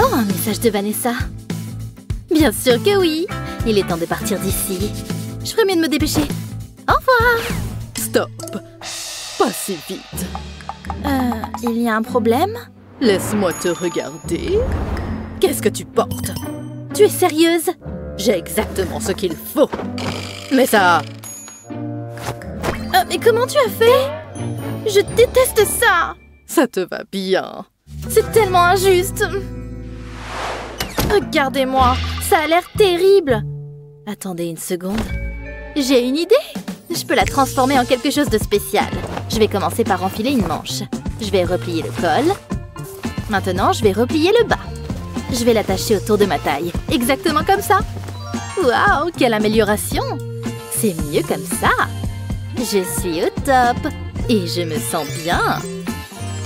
Oh, un message de Vanessa. Bien sûr que oui. Il est temps de partir d'ici. Je ferais mieux de me dépêcher. Au revoir. Stop. Pas si vite. Il y a un problème? Laisse-moi te regarder. Qu'est-ce que tu portes? Tu es sérieuse? J'ai exactement ce qu'il faut. Mais ça... Mais comment tu as fait? Je déteste ça. Ça te va bien. C'est tellement injuste. Regardez-moi, ça a l'air terrible. Attendez une seconde. J'ai une idée. Je peux la transformer en quelque chose de spécial. Je vais commencer par enfiler une manche. Je vais replier le col. Maintenant, je vais replier le bas. Je vais l'attacher autour de ma taille. Exactement comme ça. Waouh, quelle amélioration! C'est mieux comme ça. Je suis au top. Et je me sens bien.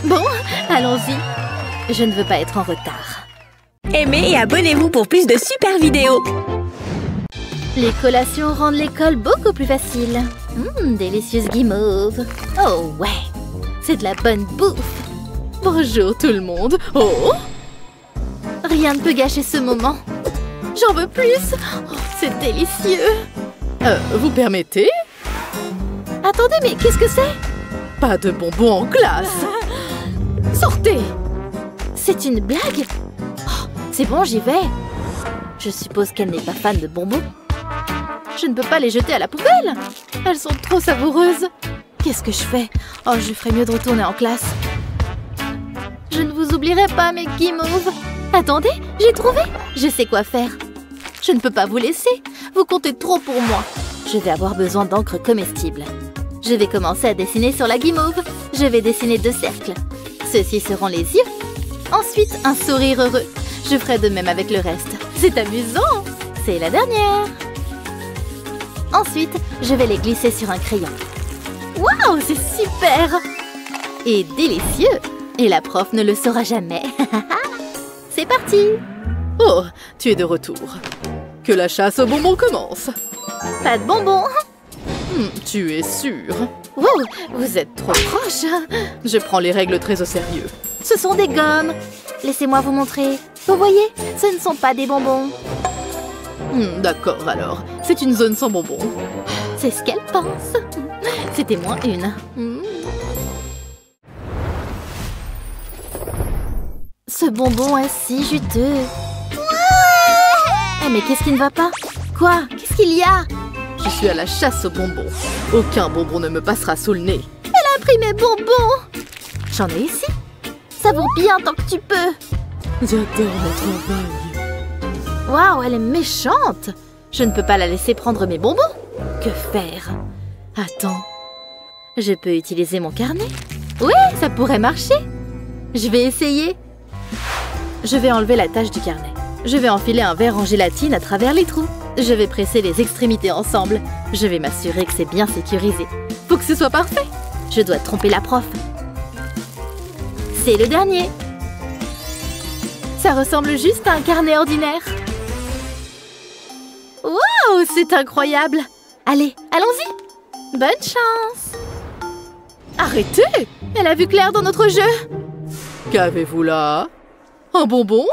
Bon, allons-y. Je ne veux pas être en retard. Aimez et abonnez-vous pour plus de super vidéos. Les collations rendent l'école beaucoup plus facile. Délicieuse guimauve. Oh ouais, c'est de la bonne bouffe. Bonjour tout le monde. Oh! Rien ne peut gâcher ce moment. J'en veux plus. Oh, c'est délicieux. Vous permettez? Attendez, mais qu'est-ce que c'est? Pas de bonbons en classe. Sortez! C'est une blague? Oh, c'est bon, j'y vais. Je suppose qu'elle n'est pas fan de bonbons. Je ne peux pas les jeter à la poubelle. Elles sont trop savoureuses. Qu'est-ce que je fais? Oh, je ferais mieux de retourner en classe. Je ne vous oublierai pas, mes guimauves. Attendez, j'ai trouvé. Je sais quoi faire. Je ne peux pas vous laisser. Vous comptez trop pour moi. Je vais avoir besoin d'encre comestible. Je vais commencer à dessiner sur la guimauve. Je vais dessiner 2 cercles. Ceux-ci seront les yeux. Ensuite, un sourire heureux. Je ferai de même avec le reste. C'est amusant. C'est la dernière. Ensuite, je vais les glisser sur un crayon. Waouh, c'est super! Et délicieux! Et la prof ne le saura jamais. C'est parti! Oh, tu es de retour. Que la chasse aux bonbons commence. Pas de bonbons! Tu es sûre? Wow, vous êtes trop proche! Je prends les règles très au sérieux. Ce sont des gommes. Laissez-moi vous montrer. Vous voyez, ce ne sont pas des bonbons. D'accord alors. C'est une zone sans bonbons. C'est ce qu'elle pense. C'était moins une. Ce bonbon est si juteux. Mais qu'est-ce qui ne va pas? Quoi? Qu'est-ce qu'il y a? Je suis à la chasse aux bonbons. Aucun bonbon ne me passera sous le nez. Elle a pris mes bonbons. J'en ai ici. Savoure bien tant que tu peux. J'adore mon travail. Waouh, elle est méchante. Je ne peux pas la laisser prendre mes bonbons. Que faire? Attends. Je peux utiliser mon carnet? Oui, ça pourrait marcher. Je vais essayer. Je vais enlever la tache du carnet. Je vais enfiler un verre en gélatine à travers les trous. Je vais presser les extrémités ensemble. Je vais m'assurer que c'est bien sécurisé. Faut que ce soit parfait. Je dois tromper la prof. C'est le dernier. Ça ressemble juste à un carnet ordinaire. Waouh, c'est incroyable. Allez, allons-y. Bonne chance. Arrêtez! Elle a vu clair dans notre jeu. Qu'avez-vous là? Un bonbon?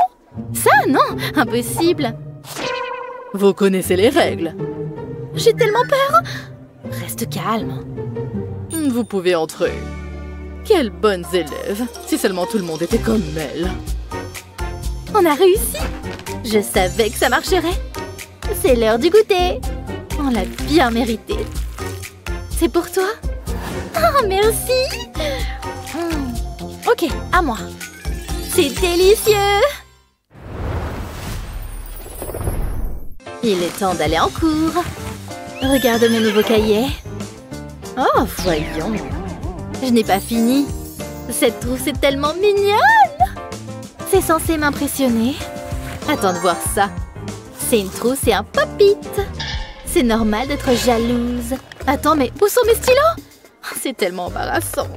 Ça, non, impossible. Vous connaissez les règles. J'ai tellement peur. Reste calme. Vous pouvez entrer. Quelles bonnes élèves. Si seulement tout le monde était comme elle. On a réussi. Je savais que ça marcherait. C'est l'heure du goûter. On l'a bien mérité. C'est pour toi? Oh, merci. Ok, à moi. C'est délicieux. Il est temps d'aller en cours. Regarde mes nouveaux cahiers. Oh, voyons. Je n'ai pas fini. Cette trousse est tellement mignonne. C'est censé m'impressionner. Attends de voir ça. C'est une trousse et un pop-it. C'est normal d'être jalouse. Attends, mais où sont mes stylos? C'est tellement embarrassant.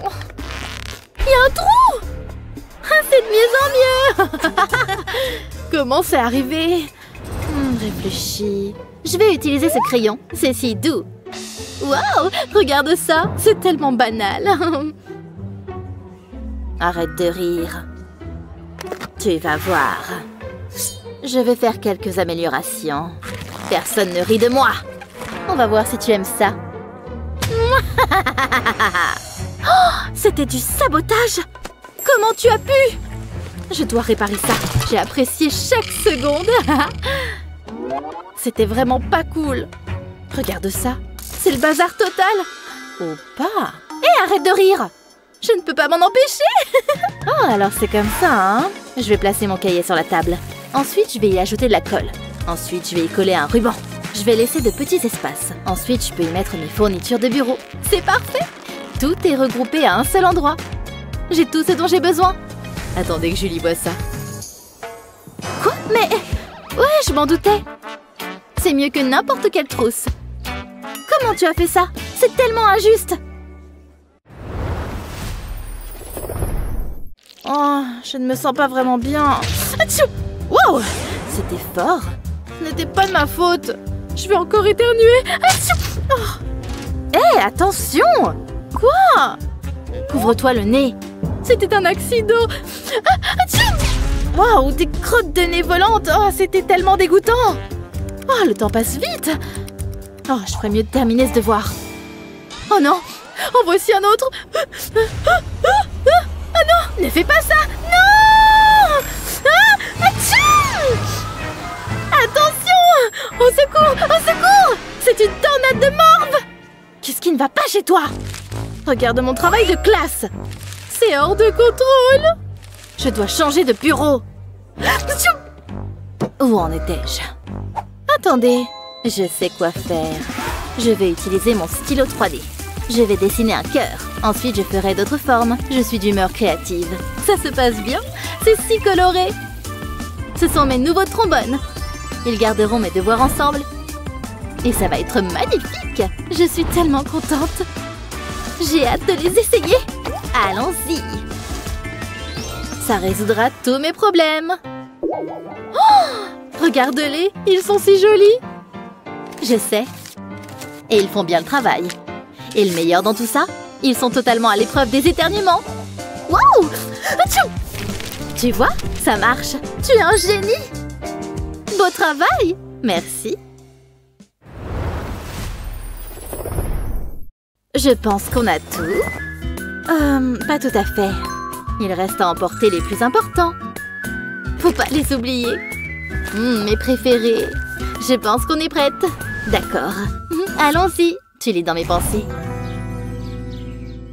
Il y a un trou. C'est de mieux en mieux. Comment c'est arrivé? Réfléchis. Je vais utiliser ce crayon. C'est si doux. Waouh, regarde ça. C'est tellement banal. Arrête de rire. Tu vas voir. Je vais faire quelques améliorations. Personne ne rit de moi. On va voir si tu aimes ça. Oh, c'était du sabotage. Comment tu as pu? Je dois réparer ça. J'ai apprécié chaque seconde. C'était vraiment pas cool. Regarde ça. C'est le bazar total. Ou pas. Hé, arrête de rire. Je ne peux pas m'en empêcher. Oh, alors c'est comme ça, hein? Je vais placer mon cahier sur la table. Ensuite, je vais y ajouter de la colle. Ensuite, je vais y coller un ruban. Je vais laisser de petits espaces. Ensuite, je peux y mettre mes fournitures de bureau. C'est parfait. Tout est regroupé à un seul endroit. J'ai tout ce dont j'ai besoin. Attendez que Julie voie ça. Quoi? Mais... Ouais, je m'en doutais. C'est mieux que n'importe quelle trousse. Comment tu as fait ça? C'est tellement injuste. Oh, je ne me sens pas vraiment bien. Atchou! Wow! C'était fort. Ce n'était pas de ma faute. Je vais encore éternuer. Atchou! Oh. Hé, attention! Quoi? Couvre-toi le nez. C'était un accident. Waouh, des crottes de nez volantes. Oh, c'était tellement dégoûtant. Oh, le temps passe vite. Oh, je ferais mieux de terminer ce devoir. Oh non. En voici un autre. Ah non, ne fais pas ça. Non. Attention. Au secours, au secours. C'est une tornade de morve. Qu'est-ce qui ne va pas chez toi? Regarde mon travail de classe. C'est hors de contrôle. Je dois changer de bureau. Où en étais-je? Attendez, je sais quoi faire. Je vais utiliser mon stylo 3D. Je vais dessiner un cœur. Ensuite, je ferai d'autres formes. Je suis d'humeur créative. Ça se passe bien. C'est si coloré. Ce sont mes nouveaux trombones. Ils garderont mes devoirs ensemble. Et ça va être magnifique. Je suis tellement contente. J'ai hâte de les essayer. Allons-y. Ça résoudra tous mes problèmes. Oh, regarde-les, ils sont si jolis. Je sais. Et ils font bien le travail. Et le meilleur dans tout ça, ils sont totalement à l'épreuve des éternuements. Waouh! Tu vois, ça marche. Tu es un génie. Beau travail. Merci. Je pense qu'on a tout. Pas tout à fait. Il reste à emporter les plus importants. Faut pas les oublier. Mes préférés. Je pense qu'on est prête. D'accord. Allons-y. Tu lis dans mes pensées.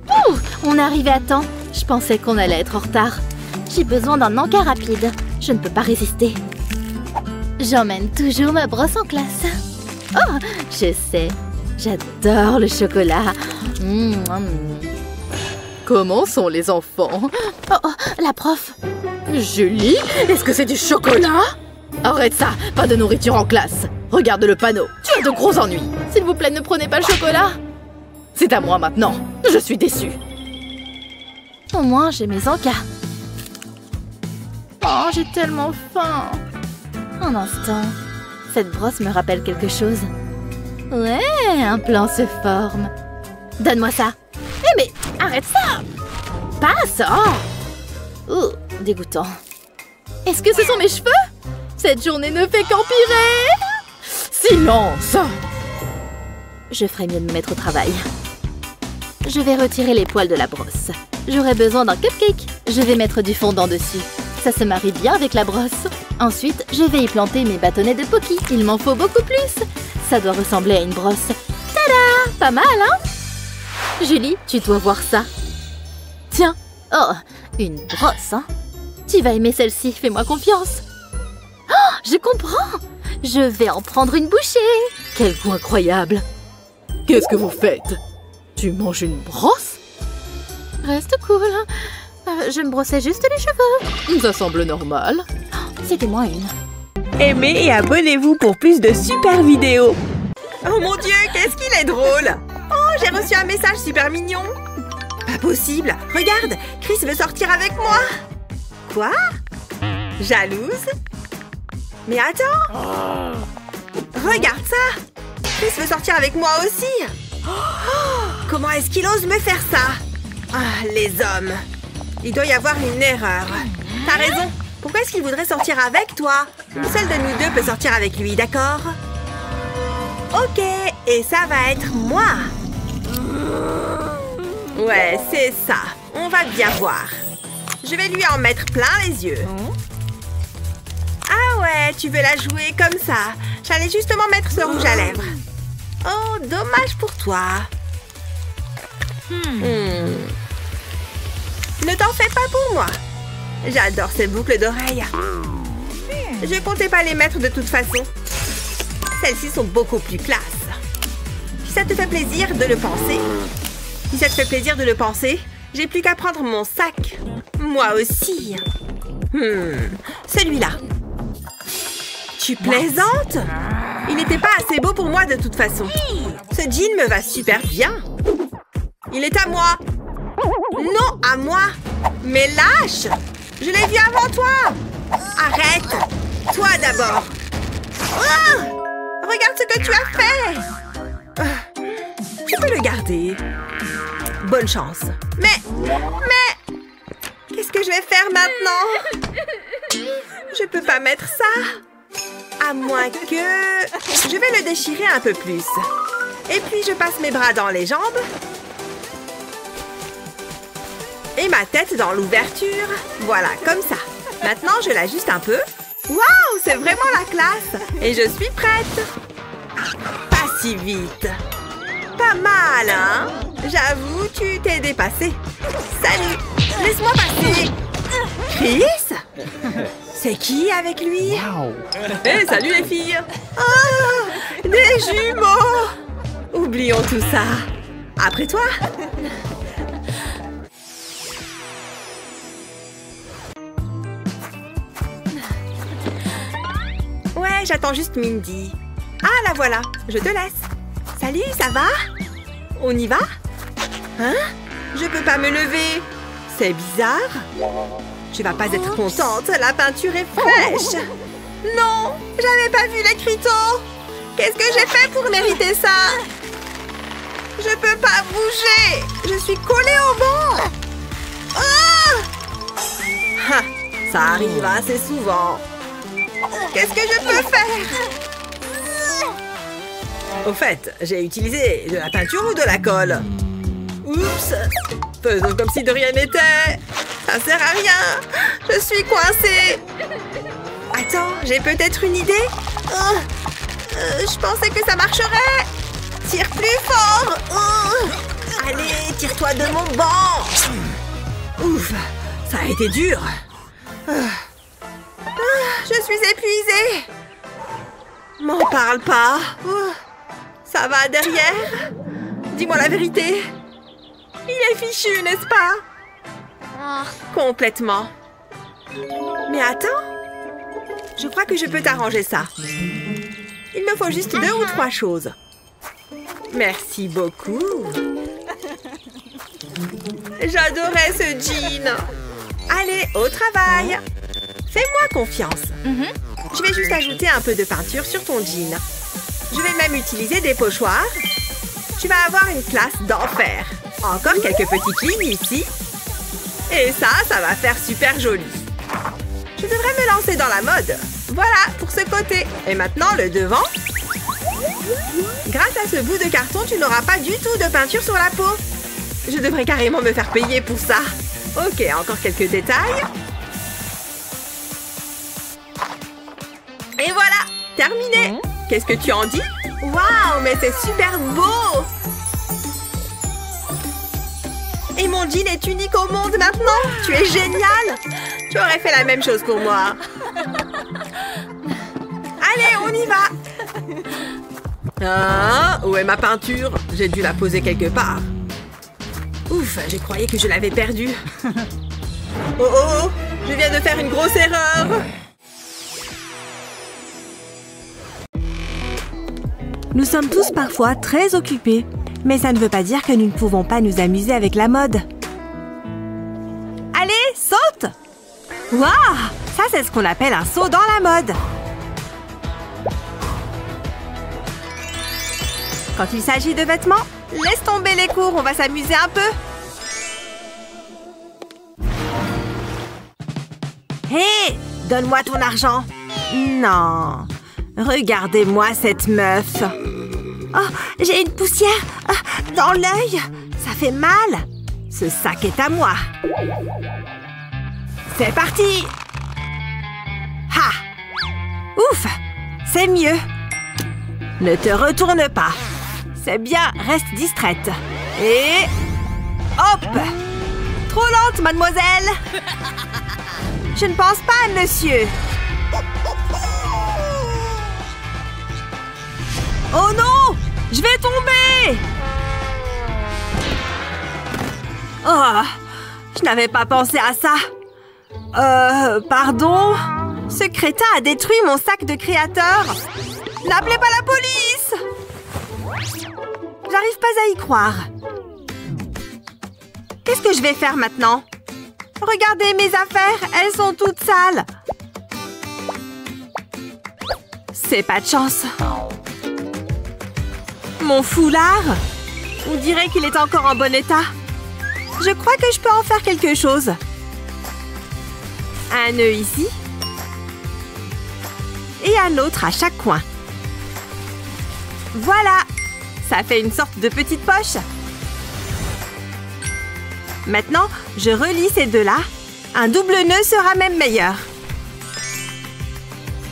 Ouh, on est arrivé à temps. Je pensais qu'on allait être en retard. J'ai besoin d'un encas rapide. Je ne peux pas résister. J'emmène toujours ma brosse en classe. Oh, je sais. J'adore le chocolat. Comment sont les enfants? Oh, la prof. Julie, est-ce que c'est du chocolat? Arrête ça, pas de nourriture en classe. Regarde le panneau, tu as de gros ennuis. S'il vous plaît, ne prenez pas le chocolat. C'est à moi maintenant, je suis déçue. Au moins, j'ai mes encas. Oh, j'ai tellement faim. Un instant. Cette brosse me rappelle quelque chose. Ouais, un plan se forme. Donne-moi ça. Eh mais, arrête ça. Passe. Oh, dégoûtant. Est-ce que ce sont mes cheveux? Cette journée ne fait qu'empirer. Silence. Je ferais mieux de me mettre au travail. Je vais retirer les poils de la brosse. J'aurai besoin d'un cupcake. Je vais mettre du fondant dessus. Ça se marie bien avec la brosse. Ensuite, je vais y planter mes bâtonnets de Pocky. Il m'en faut beaucoup plus. Ça doit ressembler à une brosse. Tada! Pas mal, hein? Julie, tu dois voir ça. Tiens. Oh, une brosse, hein? Tu vas aimer celle-ci, fais-moi confiance. Oh, je comprends. Je vais en prendre une bouchée. Quel goût incroyable. Qu'est-ce que vous faites? Tu manges une brosse? Reste cool. Je me brossais juste les cheveux. Ça semble normal. C'était moins une. Aimez et abonnez-vous pour plus de super vidéos. Oh mon Dieu, qu'est-ce qu'il est drôle! Oh, j'ai reçu un message super mignon. Pas possible. Regarde, Chris veut sortir avec moi. Quoi? Jalouse? Mais attends. Regarde ça. Chris veut sortir avec moi aussi. Oh, comment est-ce qu'il ose me faire ça? Ah, les hommes. Il doit y avoir une erreur. T'as raison. Pourquoi est-ce qu'il voudrait sortir avec toi? Une seule de nous deux peut sortir avec lui, d'accord? Ok, et ça va être moi. Ouais, c'est ça. On va bien voir. Je vais lui en mettre plein les yeux. Ah ouais, tu veux la jouer comme ça. J'allais justement mettre ce rouge à lèvres. Oh, dommage pour toi. Ne t'en fais pas pour moi. J'adore ces boucles d'oreilles. Je comptais pas les mettre de toute façon. Celles-ci sont beaucoup plus classe. Si ça te fait plaisir de le penser. Si ça te fait plaisir de le penser, j'ai plus qu'à prendre mon sac. Moi aussi. Celui-là. Tu plaisantes? Il n'était pas assez beau pour moi de toute façon. Ce jean me va super bien. Il est à moi. Non, à moi. Mais lâche! Je l'ai vu avant toi. Arrête. Toi d'abord. Ah! Regarde ce que tu as fait. Tu peux le garder. Bonne chance. Mais... Qu'est-ce que je vais faire maintenant? Je peux pas mettre ça. À moins que... Je vais le déchirer un peu plus. Et puis je passe mes bras dans les jambes. Et ma tête dans l'ouverture. Voilà, comme ça. Maintenant, je l'ajuste un peu. Waouh, c'est vraiment la classe. Et je suis prête. Pas si vite. Pas mal, hein? J'avoue, tu t'es dépassée. Salut. Laisse-moi passer. Chris? C'est qui avec lui? Hey, salut les filles. Oh, des jumeaux. Oublions tout ça. Après toi. Ouais, j'attends juste Mindy. Ah, la voilà. Je te laisse. Salut, ça va? On y va? Hein? Je peux pas me lever. C'est bizarre. Tu vas pas être contente. La peinture est fraîche. Non, j'avais pas vu l'écriteau. Qu'est-ce que j'ai fait pour mériter ça? Je peux pas bouger. Je suis collée au banc. Ah! Ça arrive assez souvent. Qu'est-ce que je peux faire? Au fait, j'ai utilisé de la peinture ou de la colle? Oups! Faisons comme si de rien n'était. Ça sert à rien. Je suis coincée. Attends, j'ai peut-être une idée. Je pensais que ça marcherait. Tire plus fort. Allez, tire-toi de mon banc. Ouf, ça a été dur. Je suis épuisée. M'en parle pas. Ça va derrière? Dis-moi la vérité. Il est fichu, n'est-ce pas? Complètement. Mais attends. Je crois que je peux t'arranger ça. Il me faut juste 2 ou 3 choses. Merci beaucoup. J'adorais ce jean. Allez, au travail. Fais-moi confiance. Je vais juste ajouter un peu de peinture sur ton jean. Je vais même utiliser des pochoirs. Tu vas avoir une classe d'enfer. Encore quelques petites lignes ici. Et ça va faire super joli. Je devrais me lancer dans la mode. Voilà, pour ce côté. Et maintenant, le devant. Grâce à ce bout de carton, tu n'auras pas du tout de peinture sur la peau. Je devrais carrément me faire payer pour ça. Ok, encore quelques détails. Et voilà, terminé. Qu'est-ce que tu en dis? Waouh, mais c'est super beau. Et mon jean est unique au monde maintenant. Tu es génial. Tu aurais fait la même chose pour moi. Allez, on y va. Ah, où est ma peinture? J'ai dû la poser quelque part. Ouf, j'ai croyé que je l'avais perdue. Oh oh, je viens de faire une grosse erreur. Nous sommes tous parfois très occupés, mais ça ne veut pas dire que nous ne pouvons pas nous amuser avec la mode. Allez, saute! Waouh! Ça, c'est ce qu'on appelle un saut dans la mode. Quand il s'agit de vêtements, laisse tomber les cours, on va s'amuser un peu. Hé! Donne-moi ton argent. Non. Regardez-moi cette meuf. Oh, j'ai une poussière dans l'œil. Ça fait mal. Ce sac est à moi. C'est parti. Ha! Ouf! C'est mieux. Ne te retourne pas. C'est bien, reste distraite. Et... hop! Trop lente, mademoiselle. Je ne pense pas, monsieur. Oh non! Je vais tomber! Oh! Je n'avais pas pensé à ça. Pardon? Ce crétin a détruit mon sac de créateur. N'appelez pas la police! J'arrive pas à y croire. Qu'est-ce que je vais faire maintenant? Regardez mes affaires, elles sont toutes sales. C'est pas de chance. Mon foulard? On dirait qu'il est encore en bon état. Je crois que je peux en faire quelque chose. Un nœud ici. Et un autre à chaque coin. Voilà! Ça fait une sorte de petite poche. Maintenant, je relie ces deux-là. Un double nœud sera même meilleur.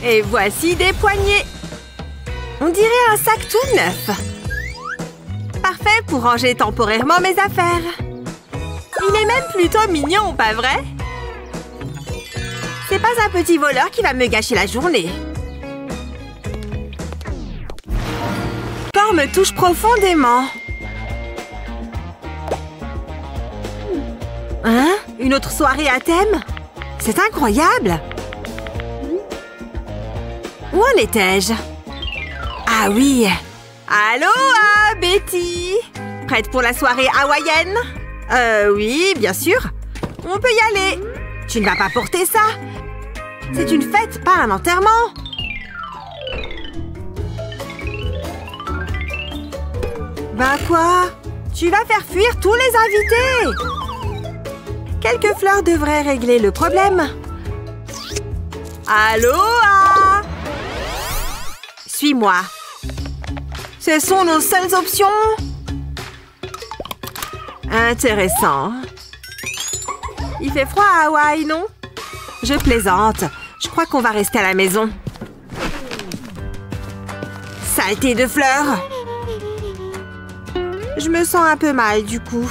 Et voici des poignets. On dirait un sac tout neuf. Parfait pour ranger temporairement mes affaires. Il est même plutôt mignon, pas vrai? C'est pas un petit voleur qui va me gâcher la journée. Le corps me touche profondément. Hein? Une autre soirée à thème? C'est incroyable! Où en étais-je? Ah oui! Aloha, Betty! Prête pour la soirée hawaïenne? Oui, bien sûr. On peut y aller. Tu ne vas pas porter ça. C'est une fête, pas un enterrement. Ben quoi? Tu vas faire fuir tous les invités. Quelques fleurs devraient régler le problème. Aloha! Suis-moi. Ce sont nos seules options. Intéressant. Il fait froid à Hawaï, non? Je plaisante. Je crois qu'on va rester à la maison. Saleté de fleurs. Je me sens un peu mal, du coup.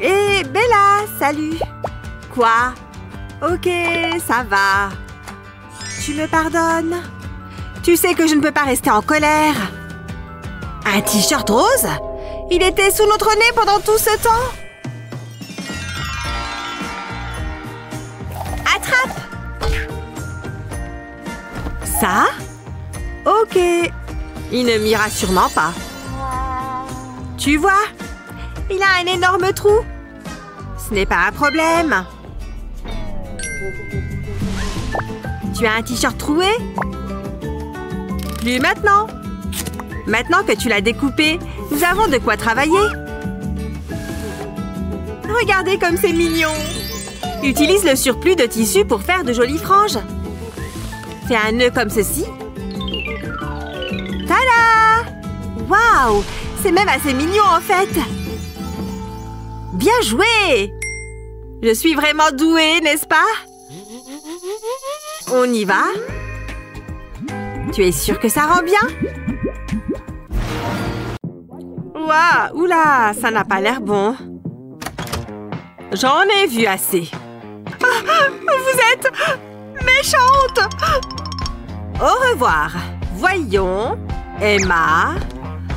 Hé, Bella, salut. Quoi? Ok, ça va. Tu me pardonnes? Tu sais que je ne peux pas rester en colère. Un t-shirt rose? Il était sous notre nez pendant tout ce temps. Attrape! Ça? Ok. Il ne m'ira sûrement pas. Tu vois? Il a un énorme trou. Ce n'est pas un problème. Tu as un t-shirt troué? Plus maintenant. Maintenant que tu l'as découpé, nous avons de quoi travailler. Regardez comme c'est mignon. Utilise le surplus de tissu pour faire de jolies franges. Fais un nœud comme ceci. Tada! Waouh! C'est même assez mignon en fait. Bien joué! Je suis vraiment douée, n'est-ce pas? On y va? Tu es sûre que ça rend bien? Waouh! Oula! Ça n'a pas l'air bon. J'en ai vu assez. Ah, vous êtes méchante! Au revoir. Voyons. Emma.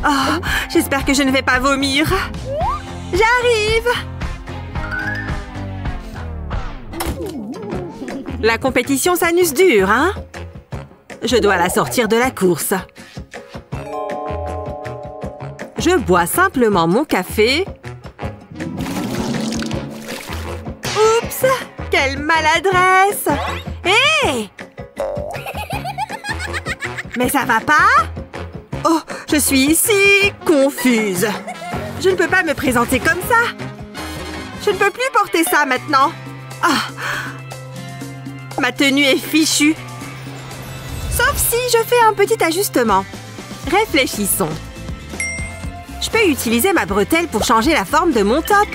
Oh, j'espère que je ne vais pas vomir. J'arrive! La compétition s'annonce dure, hein? Je dois la sortir de la course. Je bois simplement mon café. Oups! Quelle maladresse! Hé! Mais ça va pas? Oh, je suis ici, confuse. Je ne peux pas me présenter comme ça. Je ne peux plus porter ça maintenant. Ah! ma tenue est fichue. Sauf si je fais un petit ajustement. Réfléchissons. Je peux utiliser ma bretelle pour changer la forme de mon top.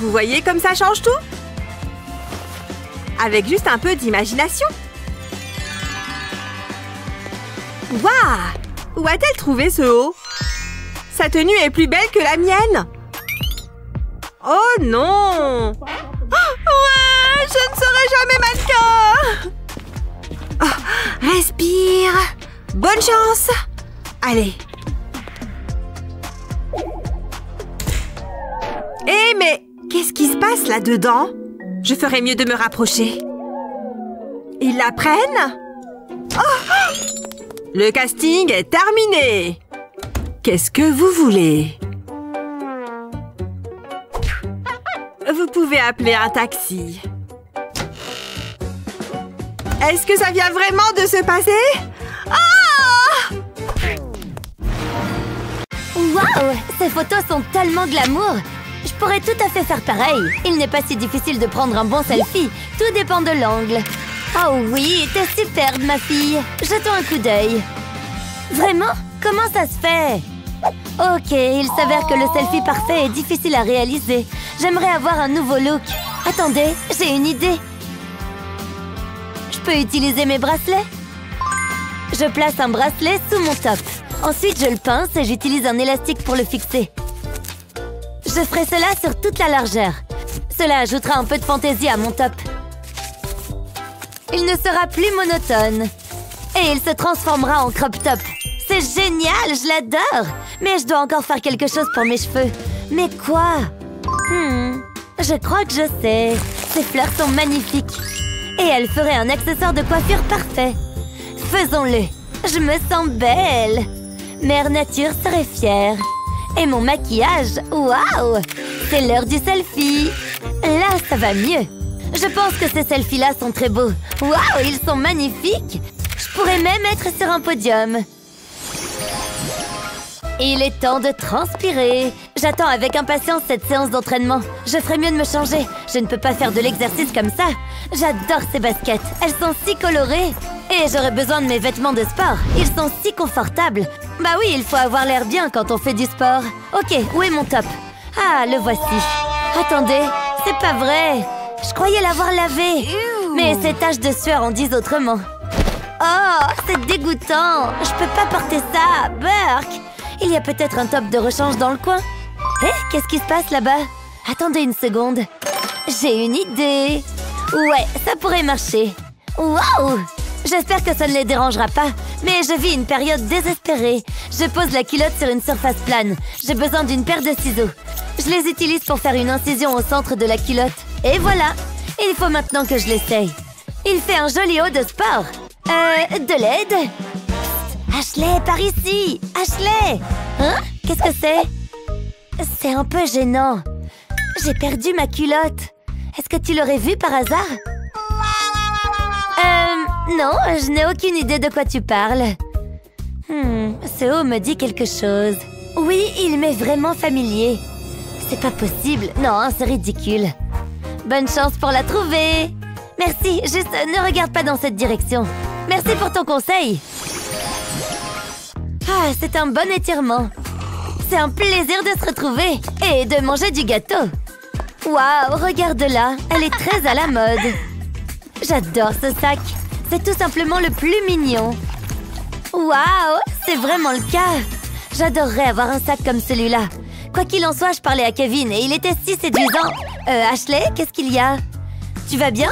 Vous voyez comme ça change tout? Avec juste un peu d'imagination. Waouh! Où a-t-elle trouvé ce haut? Sa tenue est plus belle que la mienne. Oh non! Ouais, je ne serai jamais mannequin! Oh, respire. Bonne chance. Allez. Eh mais, qu'est-ce qui se passe là-dedans? Je ferais mieux de me rapprocher. Ils la prennent? Oh! Le casting est terminé. Qu'est-ce que vous voulez? Vous pouvez appeler un taxi. Est-ce que ça vient vraiment de se passer? Ah! Waouh! Ces photos sont tellement glamour! Je pourrais tout à fait faire pareil. Il n'est pas si difficile de prendre un bon selfie. Tout dépend de l'angle. Oh oui, t'es superbe, ma fille. Jetons un coup d'œil. Vraiment? Comment ça se fait? Ok, il s'avère que le selfie parfait est difficile à réaliser. J'aimerais avoir un nouveau look. Attendez, j'ai une idée. Je peux utiliser mes bracelets? Je place un bracelet sous mon top. Ensuite, je le pince et j'utilise un élastique pour le fixer. Je ferai cela sur toute la largeur. Cela ajoutera un peu de fantaisie à mon top. Il ne sera plus monotone. Et il se transformera en crop top. C'est génial, je l'adore. Mais je dois encore faire quelque chose pour mes cheveux. Mais quoi? Je crois que je sais. Ces fleurs sont magnifiques. Et elles feraient un accessoire de coiffure parfait. Faisons-le. Je me sens belle. Mère Nature serait fière. Et mon maquillage, waouh! C'est l'heure du selfie. Là, ça va mieux. Je pense que ces selfies-là sont très beaux. Waouh, ils sont magnifiques. Je pourrais même être sur un podium. Il est temps de transpirer. J'attends avec impatience cette séance d'entraînement. Je ferais mieux de me changer. Je ne peux pas faire de l'exercice comme ça. J'adore ces baskets. Elles sont si colorées. Et j'aurais besoin de mes vêtements de sport. Ils sont si confortables. Bah oui, il faut avoir l'air bien quand on fait du sport. Ok, où est mon top? Ah, le voici. Attendez, c'est pas vrai. Je croyais l'avoir lavé. Mais ces taches de sueur en disent autrement. Oh, c'est dégoûtant. Je peux pas porter ça. Burk. Il y a peut-être un top de rechange dans le coin. Hé, qu'est-ce qui se passe là-bas? Attendez une seconde. J'ai une idée. Ouais, ça pourrait marcher. Waouh! J'espère que ça ne les dérangera pas. Mais je vis une période désespérée. Je pose la culotte sur une surface plane. J'ai besoin d'une paire de ciseaux. Je les utilise pour faire une incision au centre de la culotte. Et voilà! Il faut maintenant que je l'essaye. Il fait un joli haut de sport. De l'aide? Ashley, par ici! Ashley! Hein? Qu'est-ce que c'est? C'est un peu gênant. J'ai perdu ma culotte. Est-ce que tu l'aurais vue par hasard? Non, je n'ai aucune idée de quoi tu parles. Ce haut me dit quelque chose. Oui, il m'est vraiment familier. C'est pas possible. Non, c'est ridicule. Bonne chance pour la trouver. Merci, juste ne regarde pas dans cette direction. Merci pour ton conseil. Ah, c'est un bon étirement. C'est un plaisir de se retrouver et de manger du gâteau. Waouh, regarde-la. Elle est très à la mode. J'adore ce sac. C'est tout simplement le plus mignon. Waouh, c'est vraiment le cas. J'adorerais avoir un sac comme celui-là. Quoi qu'il en soit, je parlais à Kevin et il était si séduisant. Ashley, qu'est-ce qu'il y a? Tu vas bien?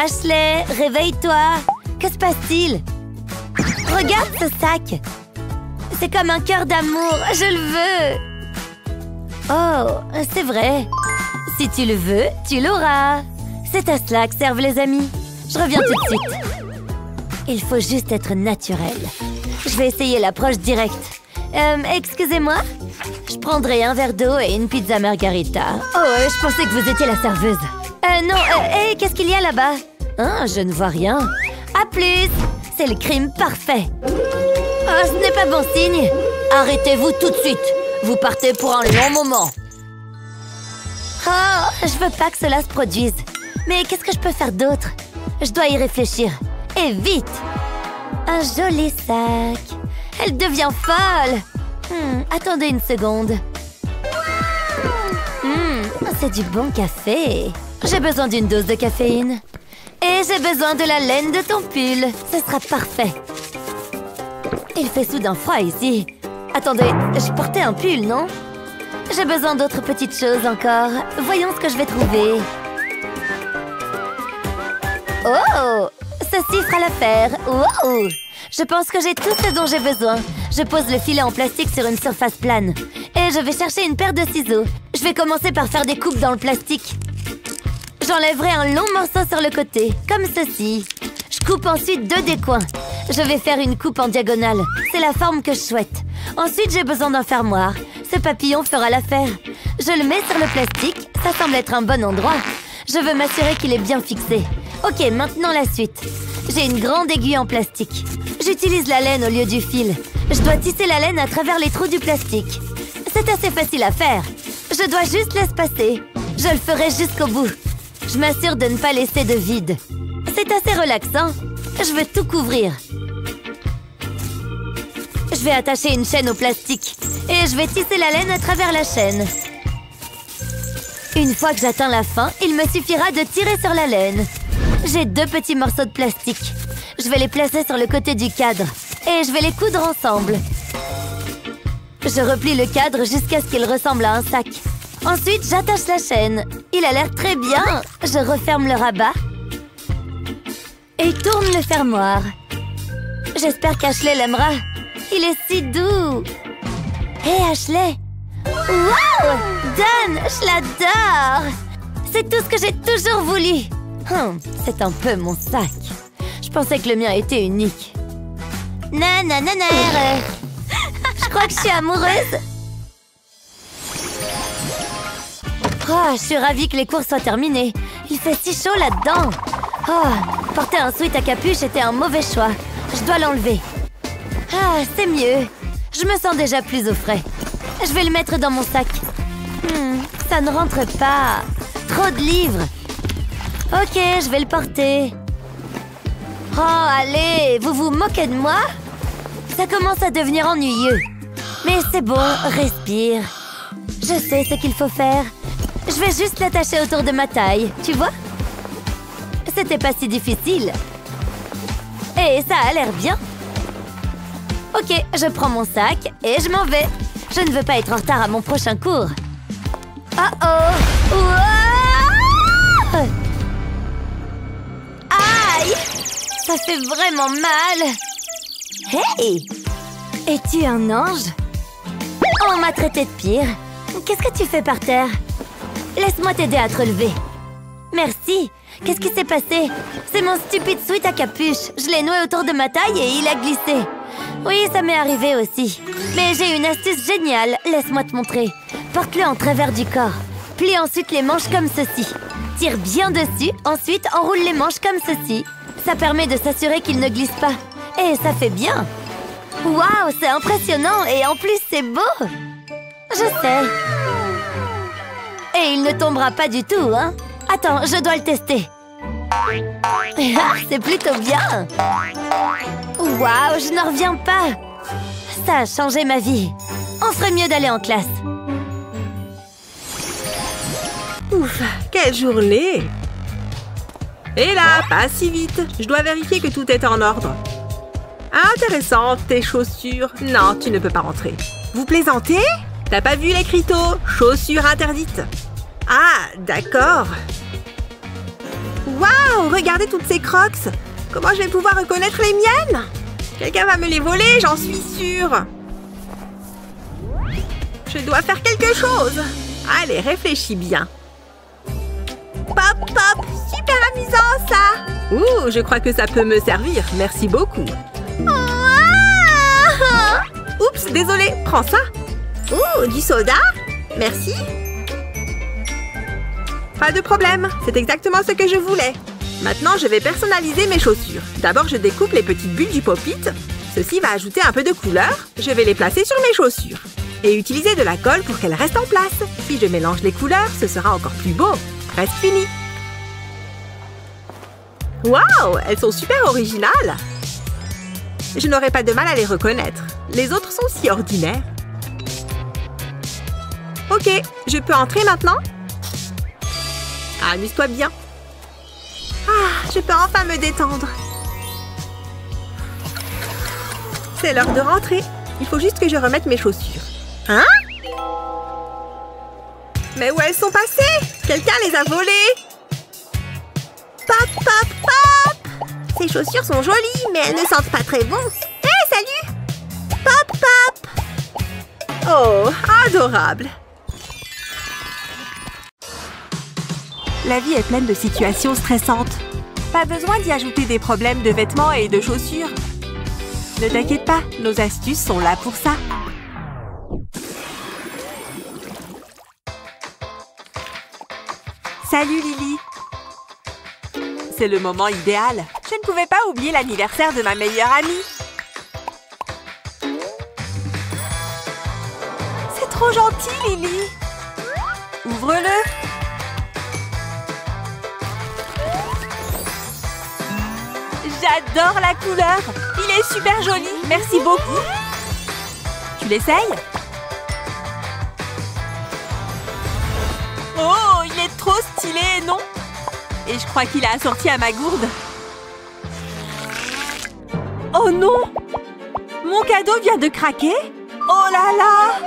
Ashley, réveille-toi. Que se passe-t-il? Regarde ce sac. C'est comme un cœur d'amour. Je le veux. Oh, c'est vrai. Si tu le veux, tu l'auras. C'est à cela que servent les amis. Je reviens tout de suite. Il faut juste être naturel. Je vais essayer l'approche directe. Excusez-moi? Je prendrai un verre d'eau et une pizza margarita. Oh, je pensais que vous étiez la serveuse. Non, hé, qu'est-ce qu'il y a là-bas? Hein, je ne vois rien. À plus! C'est le crime parfait. Oh, ce n'est pas bon signe. Arrêtez-vous tout de suite. Vous partez pour un long moment. Oh, je veux pas que cela se produise. Mais qu'est-ce que je peux faire d'autre? Je dois y réfléchir. Et vite! Un joli sac. Elle devient folle. Attendez une seconde. C'est du bon café. J'ai besoin d'une dose de caféine. Et j'ai besoin de la laine de ton pull. Ce sera parfait. Il fait soudain froid ici. Attendez, je portais un pull, non? J'ai besoin d'autres petites choses encore. Voyons ce que je vais trouver. Oh! Ceci fera l'affaire. Wow! Je pense que j'ai tout ce dont j'ai besoin. Je pose le filet en plastique sur une surface plane. Et je vais chercher une paire de ciseaux. Je vais commencer par faire des coupes dans le plastique. J'enlèverai un long morceau sur le côté, comme ceci. Je coupe ensuite 2 des coins. Je vais faire une coupe en diagonale. C'est la forme que je souhaite. Ensuite, j'ai besoin d'un fermoir. Ce papillon fera l'affaire. Je le mets sur le plastique. Ça semble être un bon endroit. Je veux m'assurer qu'il est bien fixé. Ok, maintenant la suite. J'ai une grande aiguille en plastique. J'utilise la laine au lieu du fil. Je dois tisser la laine à travers les trous du plastique. C'est assez facile à faire. Je dois juste l'espacer. Je le ferai jusqu'au bout. Je m'assure de ne pas laisser de vide. C'est assez relaxant. Je veux tout couvrir. Je vais attacher une chaîne au plastique. Et je vais tisser la laine à travers la chaîne. Une fois que j'atteins la fin, il me suffira de tirer sur la laine. J'ai 2 petits morceaux de plastique. Je vais les placer sur le côté du cadre. Et je vais les coudre ensemble. Je replie le cadre jusqu'à ce qu'il ressemble à un sac. Ensuite, j'attache la chaîne. Il a l'air très bien. Je referme le rabat. Et tourne le fermoir. J'espère qu'Ashley l'aimera. Il est si doux. Hé, Ashley! Wow! Dan, je l'adore! C'est tout ce que j'ai toujours voulu. C'est un peu mon sac. Je pensais que le mien était unique. Nanana. Je crois que je suis amoureuse. Oh, je suis ravie que les cours soient terminés. Il fait si chaud là-dedans. Oh, porter un sweat à capuche était un mauvais choix. Je dois l'enlever. Ah, c'est mieux. Je me sens déjà plus au frais. Je vais le mettre dans mon sac. Ça ne rentre pas. Trop de livres. Ok, je vais le porter. Oh, allez, vous vous moquez de moi? Ça commence à devenir ennuyeux. Mais c'est bon, respire. Je sais ce qu'il faut faire. Je vais juste l'attacher autour de ma taille, tu vois? C'était pas si difficile. Et ça a l'air bien. Ok, je prends mon sac et je m'en vais. Je ne veux pas être en retard à mon prochain cours. Oh! Ouah! Aïe! Ça fait vraiment mal. Hey! Es-tu un ange? On m'a traité de pire. Qu'est-ce que tu fais par terre? Laisse-moi t'aider à te relever. Merci. Qu'est-ce qui s'est passé? C'est mon stupide sweat à capuche. Je l'ai noué autour de ma taille et il a glissé. Oui, ça m'est arrivé aussi. Mais j'ai une astuce géniale. Laisse-moi te montrer. Porte-le en travers du corps. Plie ensuite les manches comme ceci. Tire bien dessus. Ensuite, enroule les manches comme ceci. Ça permet de s'assurer qu'il ne glisse pas. Et ça fait bien. Waouh, c'est impressionnant. Et en plus, c'est beau. Je sais. Et il ne tombera pas du tout, hein? Attends, je dois le tester. C'est plutôt bien. Waouh, je n'en reviens pas. Ça a changé ma vie. On ferait mieux d'aller en classe. Ouf, quelle journée! Et là, pas si vite. Je dois vérifier que tout est en ordre. Intéressant, tes chaussures. Non, tu ne peux pas rentrer. Vous plaisantez? T'as pas vu l'écriteau? Chaussures interdites. Ah, d'accord. Waouh, regardez toutes ces crocs. Comment je vais pouvoir reconnaître les miennes? Quelqu'un va me les voler, j'en suis sûre. Je dois faire quelque chose. Allez, réfléchis bien. Pop, pop, super amusant ça. Ouh, je crois que ça peut me servir. Merci beaucoup. Oups, désolée, prends ça. Ouh, du soda. Merci. Pas de problème, c'est exactement ce que je voulais. Maintenant, je vais personnaliser mes chaussures. D'abord, je découpe les petites bulles du pop-it. Ceci va ajouter un peu de couleur. Je vais les placer sur mes chaussures. Et utiliser de la colle pour qu'elles restent en place. Si je mélange les couleurs, ce sera encore plus beau. Presque fini. Waouh, elles sont super originales. Je n'aurais pas de mal à les reconnaître. Les autres sont si ordinaires. Ok, je peux entrer maintenant? Amuse-toi bien. Ah, je peux enfin me détendre. C'est l'heure de rentrer. Il faut juste que je remette mes chaussures. Hein? Mais où elles sont passées? Quelqu'un les a volées. Pop, pop, pop! Ces chaussures sont jolies, mais elles ne sentent pas très bon. Hé, salut! Pop, pop! Oh, adorable! La vie est pleine de situations stressantes. Pas besoin d'y ajouter des problèmes de vêtements et de chaussures. Ne t'inquiète pas, nos astuces sont là pour ça. Salut Lily! C'est le moment idéal. Je ne pouvais pas oublier l'anniversaire de ma meilleure amie. C'est trop gentil, Lily! Ouvre-le! J'adore la couleur! Il est super joli! Merci beaucoup! Tu l'essayes? Oh, il est trop stylé, non? Et je crois qu'il a assorti à ma gourde. Oh non! Mon cadeau vient de craquer? Oh là là!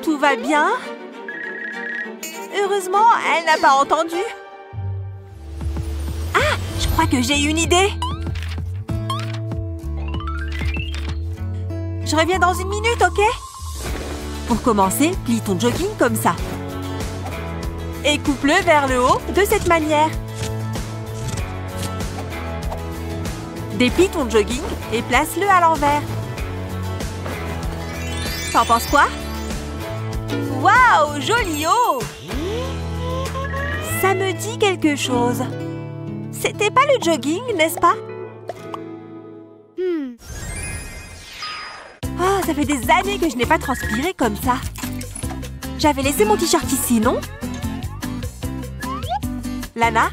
Tout va bien? Heureusement, elle n'a pas entendu. Ah! Je crois que j'ai une idée. Je reviens dans une minute, ok? Pour commencer, plie ton jogging comme ça. Et coupe-le vers le haut de cette manière. Déplie ton jogging et place-le à l'envers. T'en penses quoi? Waouh, joli haut! Ça me dit quelque chose. C'était pas le jogging, n'est-ce pas? Oh, ça fait des années que je n'ai pas transpiré comme ça. J'avais laissé mon t-shirt ici, non? Lana,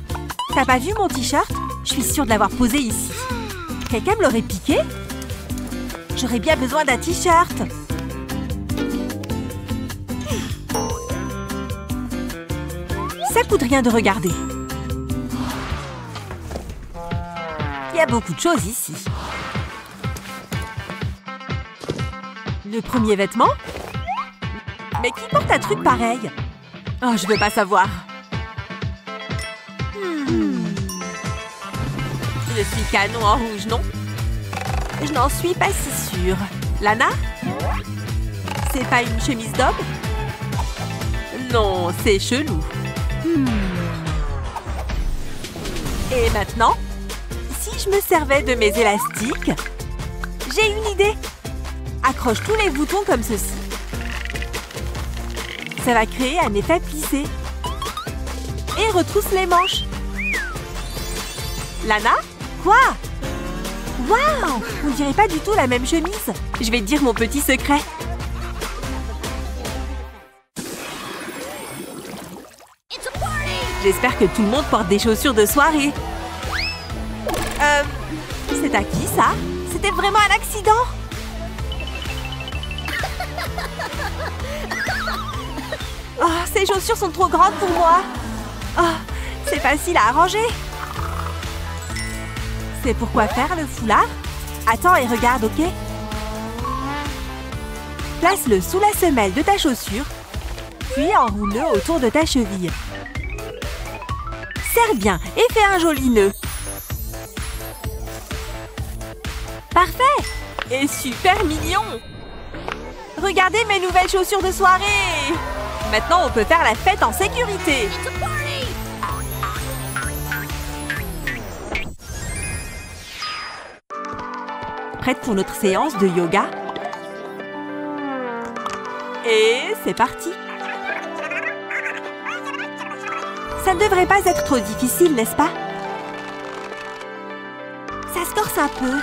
t'as pas vu mon t-shirt? Je suis sûre de l'avoir posé ici. Quelqu'un me l'aurait piqué? J'aurais bien besoin d'un t-shirt. Ça coûte rien de regarder. Il y a beaucoup de choses ici. Le premier vêtement? Mais qui porte un truc pareil? Oh, je veux pas savoir. Je suis canon en rouge, non? Je n'en suis pas si sûre. Lana? C'est pas une chemise d'homme? Non, c'est chelou. Et maintenant, si je me servais de mes élastiques, j'ai une idée. Accroche tous les boutons comme ceci. Ça va créer un effet plissé. Et retrousse les manches. Lana? Quoi? Waouh! On dirait pas du tout la même chemise. Je vais te dire mon petit secret. J'espère que tout le monde porte des chaussures de soirée. C'est à qui ça? C'était vraiment un accident? Oh, ces chaussures sont trop grandes pour moi. Oh, c'est facile à arranger. C'est pourquoi faire le foulard? Attends et regarde, ok? Place-le sous la semelle de ta chaussure, puis enroule-le autour de ta cheville. Serre bien et fais un joli nœud. Parfait! Et super mignon! Regardez mes nouvelles chaussures de soirée! Maintenant, on peut faire la fête en sécurité! Prête pour notre séance de yoga? Et c'est parti! Ça ne devrait pas être trop difficile, n'est-ce pas? Ça se corse un peu.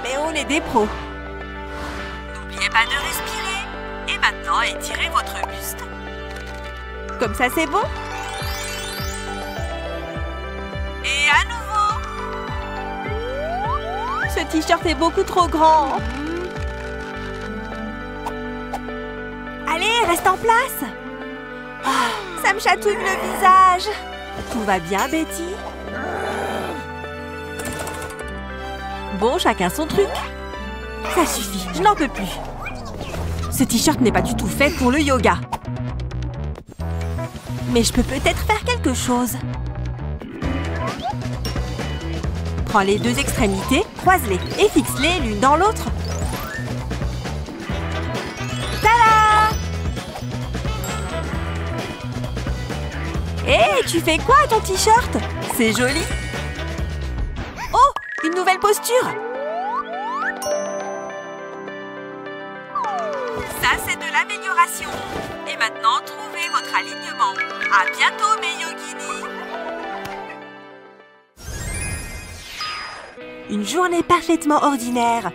Mais on est des pros. N'oubliez pas de respirer. Et maintenant, étirez votre buste. Comme ça, c'est bon? Ce t-shirt est beaucoup trop grand. Allez, reste en place. Oh, ça me chatouille le visage. Tout va bien, Betty? Bon, chacun son truc. Ça suffit, je n'en peux plus. Ce t-shirt n'est pas du tout fait pour le yoga. Mais je peux peut-être faire quelque chose. Prends les deux extrémités, croise-les et fixe-les l'une dans l'autre. Tada! Hé, tu fais quoi à ton t-shirt? C'est joli. Oh, une nouvelle posture. Ça, c'est de l'amélioration. Et maintenant, trouvez votre alignement. À bientôt, mes yoginis. Une journée parfaitement ordinaire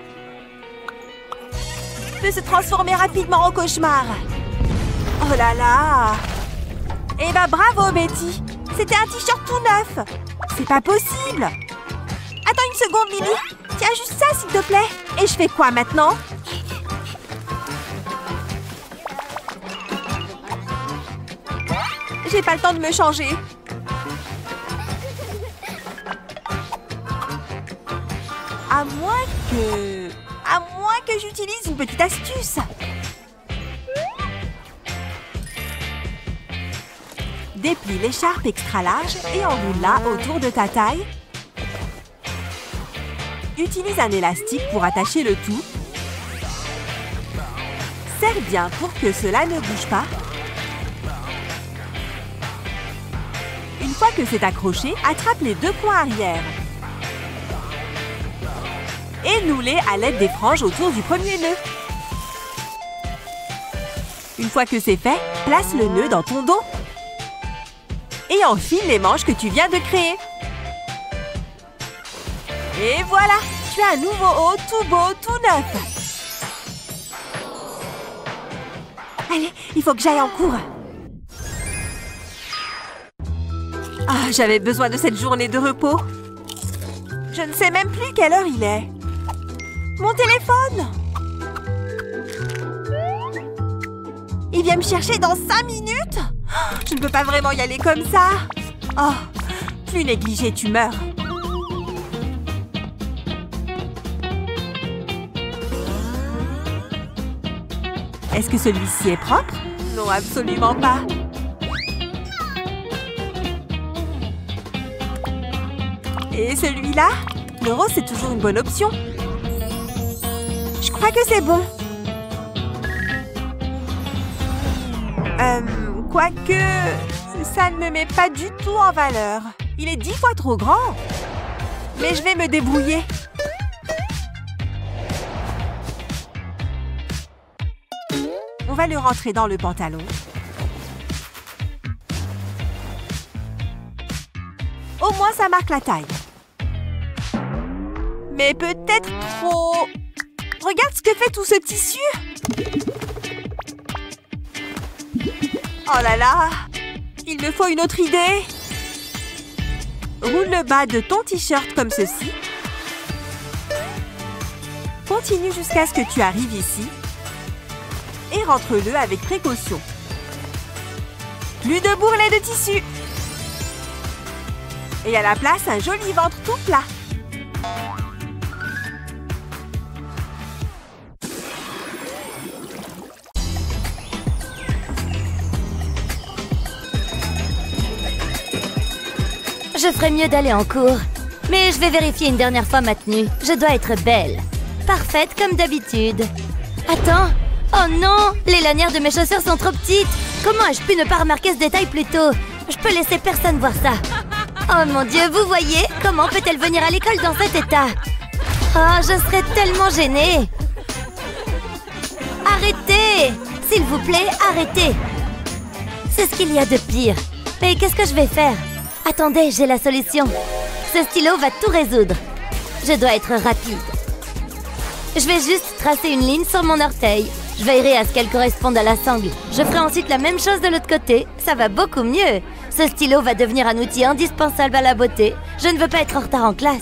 peut se transformer rapidement en cauchemar. Oh là là! Eh ben bravo, Betty! C'était un t-shirt tout neuf! C'est pas possible! Attends une seconde, Lily! Tiens juste ça, s'il te plaît! Et je fais quoi maintenant? J'ai pas le temps de me changer. À moins que j'utilise une petite astuce. Déplie l'écharpe extra large et enroule-la autour de ta taille. Utilise un élastique pour attacher le tout. Serre bien pour que cela ne bouge pas. Une fois que c'est accroché, attrape les deux coins arrière. Et noue-les à l'aide des franges autour du premier nœud. Une fois que c'est fait, place le nœud dans ton dos. Et enfile les manches que tu viens de créer. Et voilà, tu as un nouveau haut tout beau, tout neuf. Allez, il faut que j'aille en cours. Ah, j'avais besoin de cette journée de repos. Je ne sais même plus quelle heure il est. Mon téléphone! Il vient me chercher dans 5 minutes? Je ne peux pas vraiment y aller comme ça. Oh, plus négligé, tu meurs. Est-ce que celui-ci est propre? Non, absolument pas. Et celui-là? Le rose, c'est toujours une bonne option. Je crois que c'est bon. Quoique, ça ne me met pas du tout en valeur. Il est 10 fois trop grand. Mais je vais me débrouiller. On va le rentrer dans le pantalon. Au moins, ça marque la taille. Mais peut-être trop... Regarde ce que fait tout ce tissu! Oh là là! Il me faut une autre idée! Roule le bas de ton t-shirt comme ceci. Continue jusqu'à ce que tu arrives ici. Et rentre-le avec précaution. Plus de bourrelets de tissu! Et à la place, un joli ventre tout plat. Je ferais mieux d'aller en cours. Mais je vais vérifier une dernière fois ma tenue. Je dois être belle. Parfaite comme d'habitude. Attends. Oh non! Les lanières de mes chaussures sont trop petites. Comment ai-je pu ne pas remarquer ce détail plus tôt? Je peux laisser personne voir ça. Oh mon Dieu, vous voyez? Comment peut-elle venir à l'école dans cet état? Oh, je serais tellement gênée. Arrêtez! S'il vous plaît, arrêtez. C'est ce qu'il y a de pire. Mais qu'est-ce que je vais faire? Attendez, j'ai la solution. Ce stylo va tout résoudre. Je dois être rapide. Je vais juste tracer une ligne sur mon orteil. Je veillerai à ce qu'elle corresponde à la sangle. Je ferai ensuite la même chose de l'autre côté. Ça va beaucoup mieux. Ce stylo va devenir un outil indispensable à la beauté. Je ne veux pas être en retard en classe.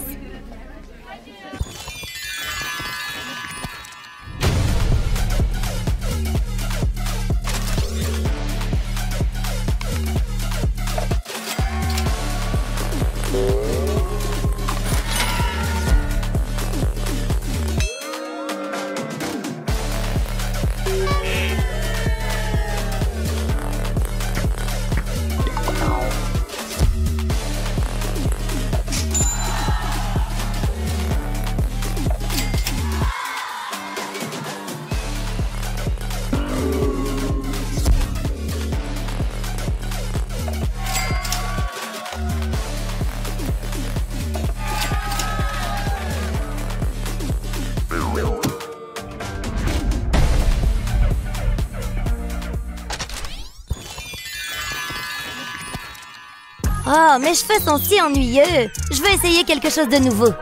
Oh, mes cheveux sont si ennuyeux. Je veux essayer quelque chose de nouveau.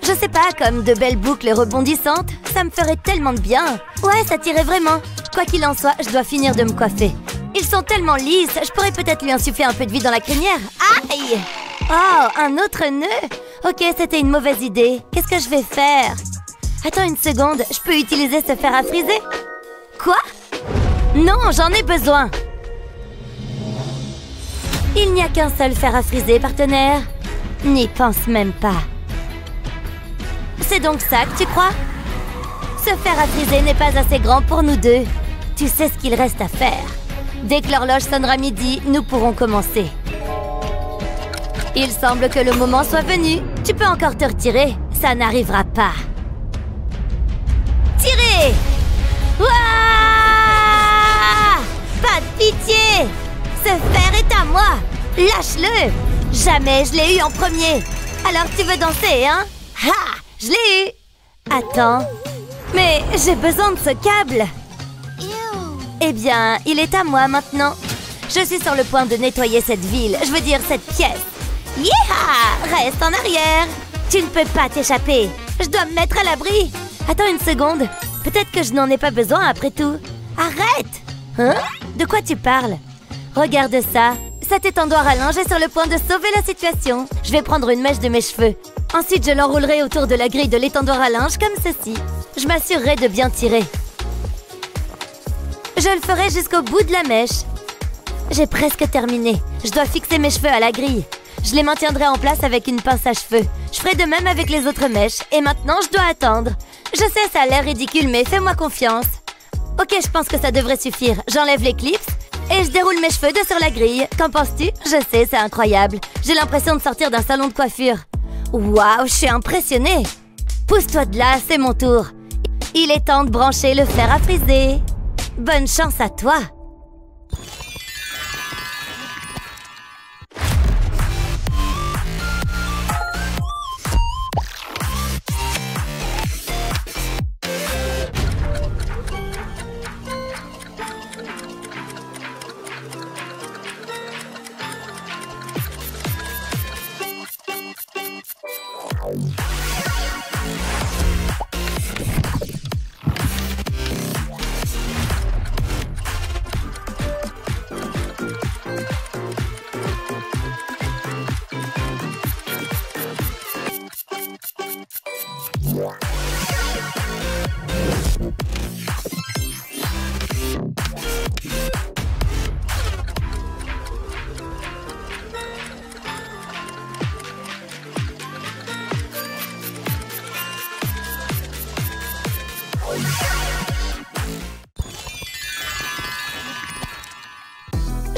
Je sais pas, comme de belles boucles rebondissantes. Ça me ferait tellement de bien. Ouais, ça tirait vraiment. Quoi qu'il en soit, je dois finir de me coiffer. Ils sont tellement lisses, je pourrais peut-être lui insuffler un peu de vie dans la crinière. Aïe! Oh, un autre nœud? Ok, c'était une mauvaise idée. Qu'est-ce que je vais faire? Attends une seconde, je peux utiliser ce fer à friser? Quoi? Non, j'en ai besoin. Il n'y a qu'un seul fer à friser, partenaire. N'y pense même pas. C'est donc ça que tu crois? Ce fer à friser n'est pas assez grand pour nous deux. Tu sais ce qu'il reste à faire. Dès que l'horloge sonnera midi, nous pourrons commencer. Il semble que le moment soit venu. Tu peux encore te retirer. Ça n'arrivera pas. Tirez! Ouah! Pas de pitié! Ce fer est à moi! Lâche-le! Jamais je l'ai eu en premier! Alors tu veux danser, hein? Ha! Je l'ai eu! Attends... Mais j'ai besoin de ce câble! Eh bien, il est à moi maintenant. Je suis sur le point de nettoyer cette ville. Je veux dire, cette pièce. Yeeha! Reste en arrière! Tu ne peux pas t'échapper. Je dois me mettre à l'abri. Attends une seconde. Peut-être que je n'en ai pas besoin après tout. Arrête! Hein? De quoi tu parles? Regarde ça. Cet étendoir à linge est sur le point de sauver la situation. Je vais prendre une mèche de mes cheveux. Ensuite, je l'enroulerai autour de la grille de l'étendoir à linge comme ceci. Je m'assurerai de bien tirer. Je le ferai jusqu'au bout de la mèche. J'ai presque terminé. Je dois fixer mes cheveux à la grille. Je les maintiendrai en place avec une pince à cheveux. Je ferai de même avec les autres mèches. Et maintenant, je dois attendre. Je sais, ça a l'air ridicule, mais fais-moi confiance. Ok, je pense que ça devrait suffire. J'enlève les clips et je déroule mes cheveux de sur la grille. Qu'en penses-tu? Je sais, c'est incroyable. J'ai l'impression de sortir d'un salon de coiffure. Waouh, je suis impressionnée. Pousse-toi de là, c'est mon tour. Il est temps de brancher le fer à friser. Bonne chance à toi.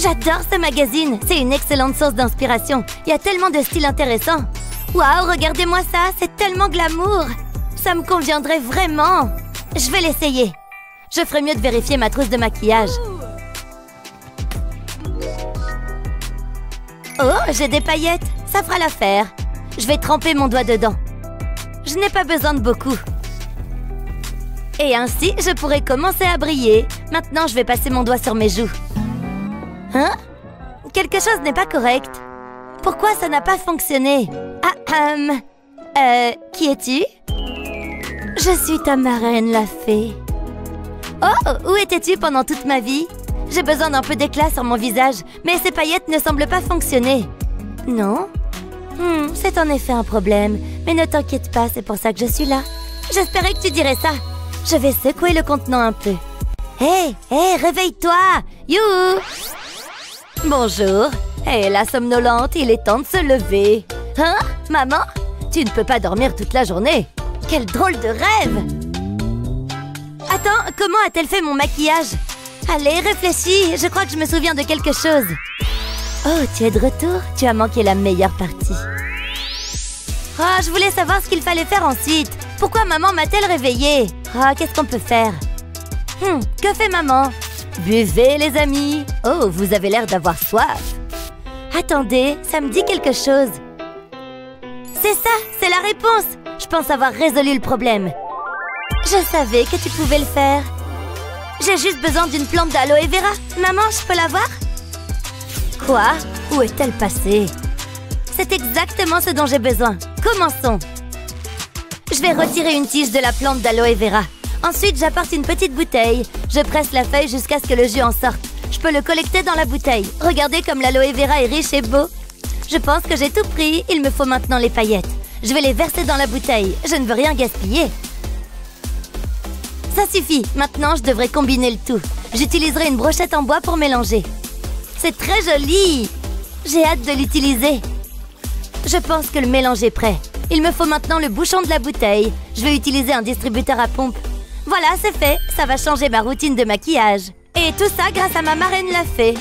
J'adore ce magazine, c'est une excellente source d'inspiration. Il y a tellement de styles intéressants. Waouh, regardez-moi ça, c'est tellement glamour. Ça me conviendrait vraiment. Je vais l'essayer. Je ferais mieux de vérifier ma trousse de maquillage. Oh, j'ai des paillettes, ça fera l'affaire. Je vais tremper mon doigt dedans. Je n'ai pas besoin de beaucoup. Et ainsi, je pourrai commencer à briller. Maintenant, je vais passer mon doigt sur mes joues. Hein? Quelque chose n'est pas correct. Pourquoi ça n'a pas fonctionné? Qui es-tu? Je suis ta marraine, la fée. Oh, où étais-tu pendant toute ma vie? J'ai besoin d'un peu d'éclat sur mon visage, mais ces paillettes ne semblent pas fonctionner. Non? C'est en effet un problème, mais ne t'inquiète pas, c'est pour ça que je suis là. J'espérais que tu dirais ça. Je vais secouer le contenant un peu. Hé, réveille-toi! Youhou! Bonjour. Hé, la somnolente, il est temps de se lever. Hein? Maman? Tu ne peux pas dormir toute la journée. Quel drôle de rêve! Attends, comment a-t-elle fait mon maquillage? Allez, réfléchis, je crois que je me souviens de quelque chose. Oh, tu es de retour? Tu as manqué la meilleure partie. Oh, je voulais savoir ce qu'il fallait faire ensuite. Pourquoi maman m'a-t-elle réveillée? Oh, qu'est-ce qu'on peut faire? Que fait maman? Buvez, les amis. Oh, vous avez l'air d'avoir soif. Attendez, ça me dit quelque chose. C'est ça, c'est la réponse. Je pense avoir résolu le problème. Je savais que tu pouvais le faire. J'ai juste besoin d'une plante d'aloe vera. Maman, je peux la voir? Quoi? Où est-elle passée? C'est exactement ce dont j'ai besoin. Commençons. Je vais retirer une tige de la plante d'aloe vera. Ensuite, j'apporte une petite bouteille. Je presse la feuille jusqu'à ce que le jus en sorte. Je peux le collecter dans la bouteille. Regardez comme l'aloe vera est riche et beau. Je pense que j'ai tout pris. Il me faut maintenant les paillettes. Je vais les verser dans la bouteille. Je ne veux rien gaspiller. Ça suffit. Maintenant, je devrais combiner le tout. J'utiliserai une brochette en bois pour mélanger. C'est très joli. J'ai hâte de l'utiliser. Je pense que le mélange est prêt. Il me faut maintenant le bouchon de la bouteille. Je vais utiliser un distributeur à pompe. Voilà, c'est fait. Ça va changer ma routine de maquillage. Et tout ça grâce à ma marraine la fée.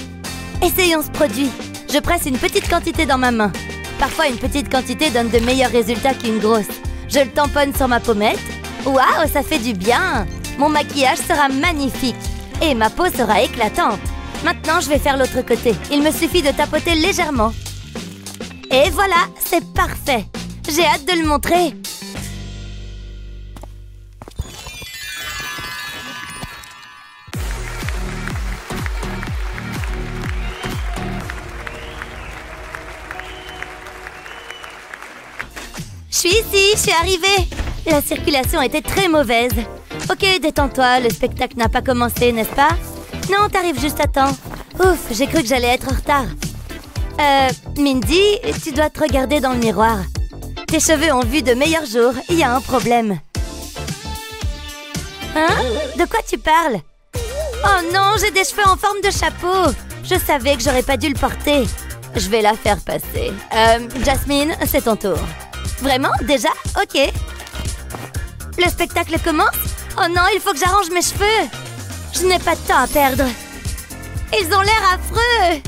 Essayons ce produit. Je presse une petite quantité dans ma main. Parfois, une petite quantité donne de meilleurs résultats qu'une grosse. Je le tamponne sur ma pommette. Waouh, ça fait du bien. Mon maquillage sera magnifique. Et ma peau sera éclatante. Maintenant, je vais faire l'autre côté. Il me suffit de tapoter légèrement. Et voilà, c'est parfait. J'ai hâte de le montrer. Je suis ici, je suis arrivée. La circulation était très mauvaise. Ok, détends-toi, le spectacle n'a pas commencé, n'est-ce pas? Non, t'arrives juste à temps. Ouf, j'ai cru que j'allais être en retard. Mindy, tu dois te regarder dans le miroir. Tes cheveux ont vu de meilleurs jours, il y a un problème. Hein? De quoi tu parles? Oh non, j'ai des cheveux en forme de chapeau. Je savais que j'aurais pas dû le porter. Je vais la faire passer. Jasmine, c'est ton tour. Vraiment? Déjà? Ok. Le spectacle commence? Oh non, il faut que j'arrange mes cheveux. Je n'ai pas de temps à perdre. Ils ont l'air affreux.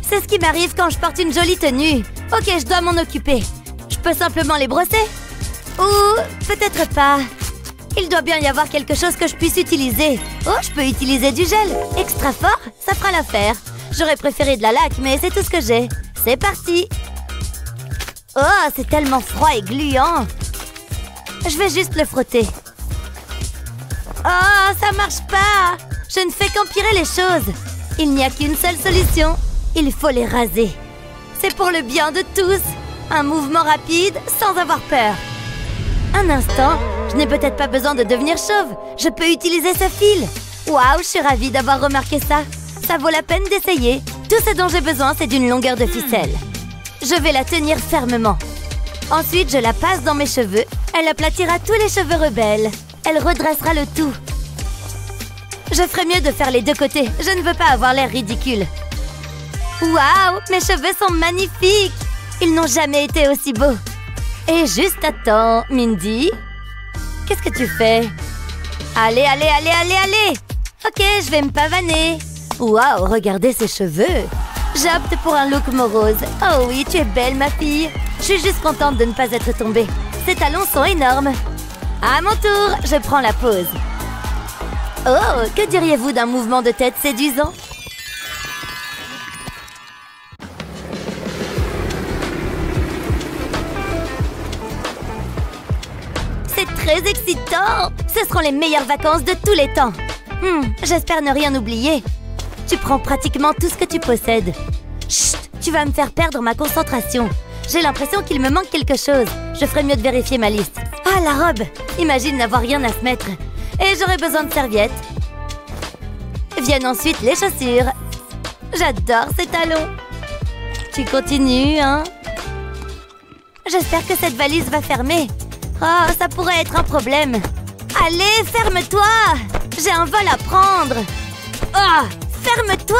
C'est ce qui m'arrive quand je porte une jolie tenue. Ok, je dois m'en occuper. Je peux simplement les brosser? Ou peut-être pas. Il doit bien y avoir quelque chose que je puisse utiliser. Oh, je peux utiliser du gel. Extra fort, ça fera l'affaire. J'aurais préféré de la laque, mais c'est tout ce que j'ai. C'est parti. Oh, c'est tellement froid et gluant. Je vais juste le frotter. Oh, ça marche pas. Je ne fais qu'empirer les choses. Il n'y a qu'une seule solution. Il faut les raser. C'est pour le bien de tous. Un mouvement rapide, sans avoir peur. Un instant, je n'ai peut-être pas besoin de devenir chauve. Je peux utiliser ce fil. Waouh, je suis ravie d'avoir remarqué ça. Ça vaut la peine d'essayer. Tout ce dont j'ai besoin, c'est d'une longueur de ficelle. Je vais la tenir fermement. Ensuite, je la passe dans mes cheveux. Elle aplatira tous les cheveux rebelles. Elle redressera le tout. Je ferais mieux de faire les deux côtés. Je ne veux pas avoir l'air ridicule. Waouh, mes cheveux sont magnifiques. Ils n'ont jamais été aussi beaux. Et juste à temps, Mindy. Qu'est-ce que tu fais? Allez, allez, allez, allez, allez. Ok, je vais me pavaner. Waouh, regardez ses cheveux. J'opte pour un look morose. Oh oui, tu es belle, ma fille. Je suis juste contente de ne pas être tombée. Ces talons sont énormes. À mon tour, je prends la pose. Oh, que diriez-vous d'un mouvement de tête séduisant? C'est très excitant. Ce seront les meilleures vacances de tous les temps. J'espère ne rien oublier. Tu prends pratiquement tout ce que tu possèdes. Chut, tu vas me faire perdre ma concentration. J'ai l'impression qu'il me manque quelque chose. Je ferais mieux de vérifier ma liste. Ah, la robe! Imagine n'avoir rien à se mettre. Et j'aurais besoin de serviettes. Viennent ensuite les chaussures. J'adore ces talons. Tu continues, hein? J'espère que cette valise va fermer. Oh, ça pourrait être un problème. Allez, ferme-toi! J'ai un vol à prendre. Oh, ferme-toi!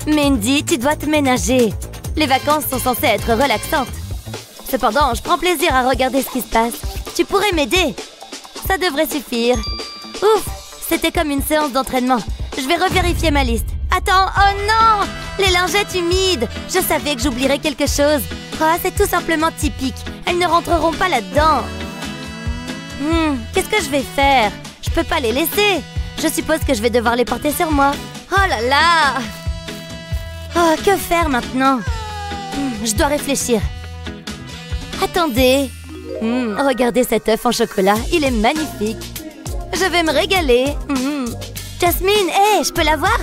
Mindy, tu dois te ménager. Les vacances sont censées être relaxantes. Cependant, je prends plaisir à regarder ce qui se passe. Tu pourrais m'aider. Ça devrait suffire. Ouf, c'était comme une séance d'entraînement. Je vais revérifier ma liste. Attends, oh non! Les lingettes humides. Je savais que j'oublierais quelque chose. Oh, c'est tout simplement typique. Elles ne rentreront pas là-dedans. Qu'est-ce que je vais faire? Je peux pas les laisser. Je suppose que je vais devoir les porter sur moi. Oh là là! Oh, que faire maintenant? Je dois réfléchir. Attendez. Regardez cet œuf en chocolat. Il est magnifique. Je vais me régaler. Jasmine, hé, je peux l'avoir?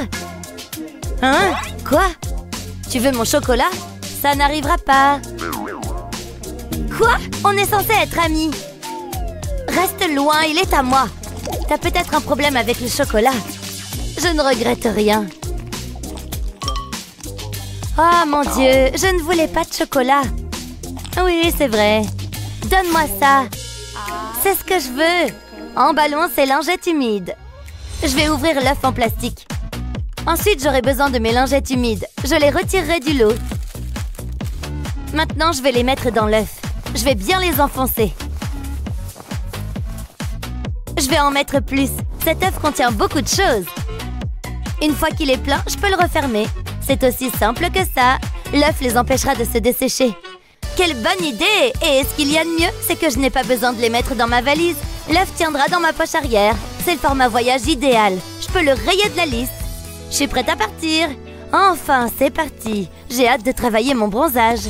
Hein? Quoi? Tu veux mon chocolat? ça n'arrivera pas. Quoi? On est censé être amis. Reste loin, il est à moi. T'as peut-être un problème avec le chocolat. Je ne regrette rien. Oh mon Dieu, je ne voulais pas de chocolat. Oui, c'est vrai. Donne-moi ça. C'est ce que je veux. Emballons ces lingettes humides. Je vais ouvrir l'œuf en plastique. Ensuite, j'aurai besoin de mes lingettes humides. Je les retirerai du lot. Maintenant, je vais les mettre dans l'œuf. Je vais bien les enfoncer. Je vais en mettre plus. Cet œuf contient beaucoup de choses. Une fois qu'il est plein, je peux le refermer. C'est aussi simple que ça. L'œuf les empêchera de se dessécher. Quelle bonne idée! Et ce qu'il y a de mieux, c'est que je n'ai pas besoin de les mettre dans ma valise. L'œuf tiendra dans ma poche arrière. C'est le format voyage idéal. Je peux le rayer de la liste. Je suis prête à partir. Enfin, c'est parti. J'ai hâte de travailler mon bronzage.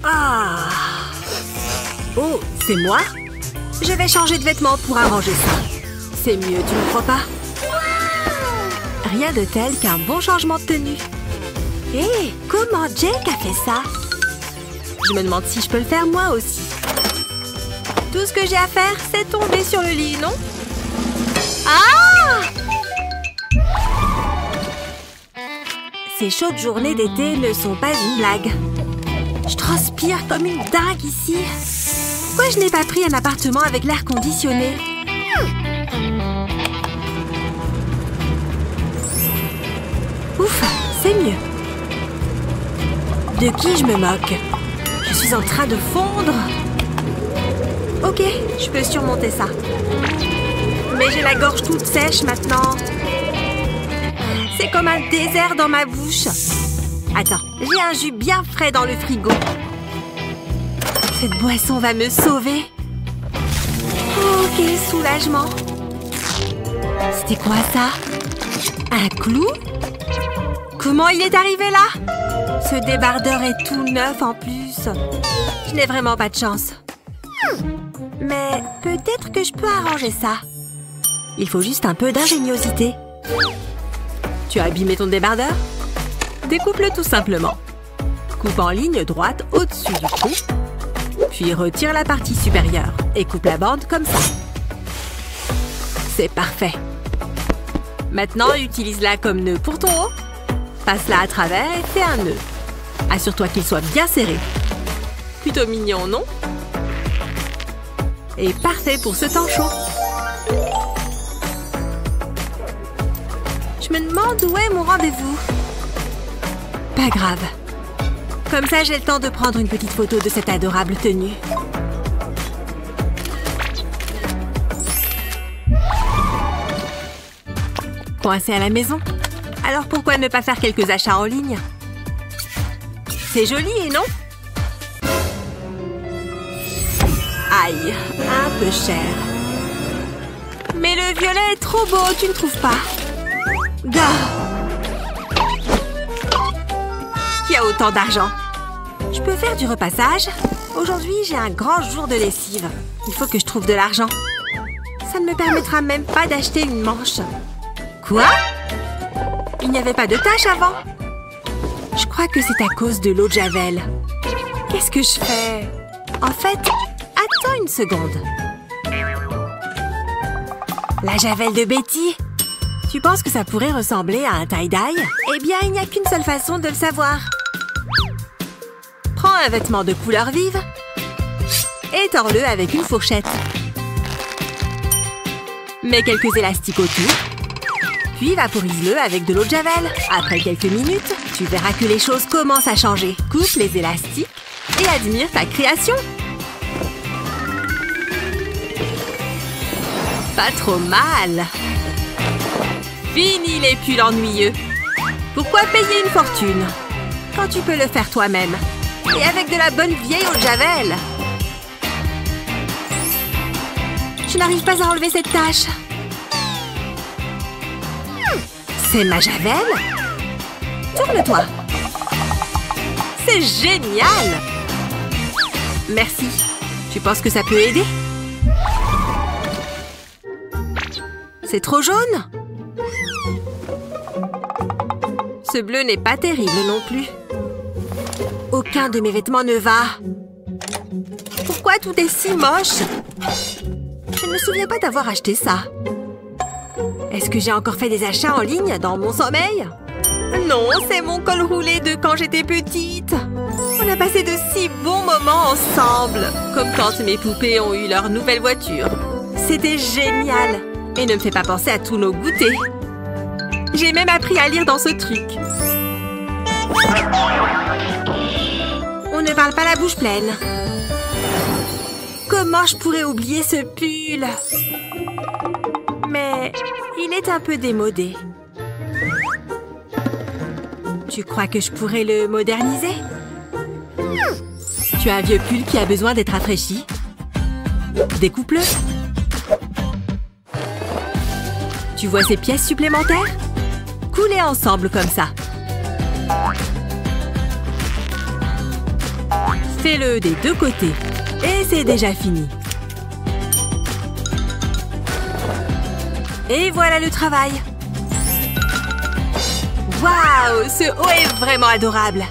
Ah! Oh, c'est moi? Je vais changer de vêtements pour arranger ça. C'est mieux, tu ne crois pas? Rien de tel qu'un bon changement de tenue. Hé, comment Jake a fait ça? Je me demande si je peux le faire moi aussi. Tout ce que j'ai à faire, c'est tomber sur le lit, non? Ah! Ces chaudes journées d'été ne sont pas une blague. Je transpire comme une dingue ici. Pourquoi je n'ai pas pris un appartement avec l'air conditionné? Ouf, c'est mieux. De qui je me moque? Je suis en train de fondre. Ok, je peux surmonter ça. Mais j'ai la gorge toute sèche maintenant. C'est comme un désert dans ma bouche. Attends, j'ai un jus bien frais dans le frigo. Cette boisson va me sauver. Oh, quel soulagement. C'était quoi ça? Un clou? Comment il est arrivé là? Ce débardeur est tout neuf en plus. Je n'ai vraiment pas de chance. Mais peut-être que je peux arranger ça. Il faut juste un peu d'ingéniosité. Tu as abîmé ton débardeur? Découpe-le tout simplement. Coupe en ligne droite au-dessus du trou. Puis retire la partie supérieure et coupe la bande comme ça. C'est parfait. Maintenant, utilise-la comme nœud pour ton haut. Passe-la à travers et fais un nœud. Assure-toi qu'il soit bien serré. Plutôt mignon, non? Et parfait pour ce temps chaud. Je me demande où est mon rendez-vous. Pas grave. Comme ça, j'ai le temps de prendre une petite photo de cette adorable tenue. Coincé à la maison? Alors pourquoi ne pas faire quelques achats en ligne? C'est joli, et non? Aïe, un peu cher. Mais le violet est trop beau, tu ne trouves pas? Gah! Qui a autant d'argent? Je peux faire du repassage? Aujourd'hui, j'ai un grand jour de lessive. Il faut que je trouve de l'argent. Ça ne me permettra même pas d'acheter une manche. Quoi? Il n'y avait pas de tache avant? Je crois que c'est à cause de l'eau de Javel. Qu'est-ce que je fais? En fait, attends une seconde. La Javel de Betty? Tu penses que ça pourrait ressembler à un tie-dye? Eh bien, il n'y a qu'une seule façon de le savoir. Prends un vêtement de couleur vive et tords-le avec une fourchette. Mets quelques élastiques autour, puis vaporise-le avec de l'eau de Javel. Après quelques minutes, tu verras que les choses commencent à changer. Coupe les élastiques et admire ta création. Pas trop mal. Fini les pulls ennuyeux. Pourquoi payer une fortune quand tu peux le faire toi-même? Et avec de la bonne vieille eau de Javel. Je n'arrive pas à enlever cette tache. C'est ma javel? Tourne-toi. C'est génial! Merci. Tu penses que ça peut aider? C'est trop jaune? Ce bleu n'est pas terrible non plus. Aucun de mes vêtements ne va. Pourquoi tout est si moche? Je ne me souviens pas d'avoir acheté ça. Est-ce que j'ai encore fait des achats en ligne dans mon sommeil? Non, c'est mon col roulé de quand j'étais petite. On a passé de si bons moments ensemble. Comme quand mes poupées ont eu leur nouvelle voiture. C'était génial. Et ne me fais pas penser à tous nos goûters. J'ai même appris à lire dans ce truc. On ne parle pas la bouche pleine. Comment je pourrais oublier ce pull? Mais il est un peu démodé. Tu crois que je pourrais le moderniser? Tu as un vieux pull qui a besoin d'être rafraîchi. Découpe-le. Tu vois ces pièces supplémentaires? Coulez ensemble comme ça. Fais-le des deux côtés. Et c'est déjà fini. Et voilà le travail. Waouh, ce haut est vraiment adorable.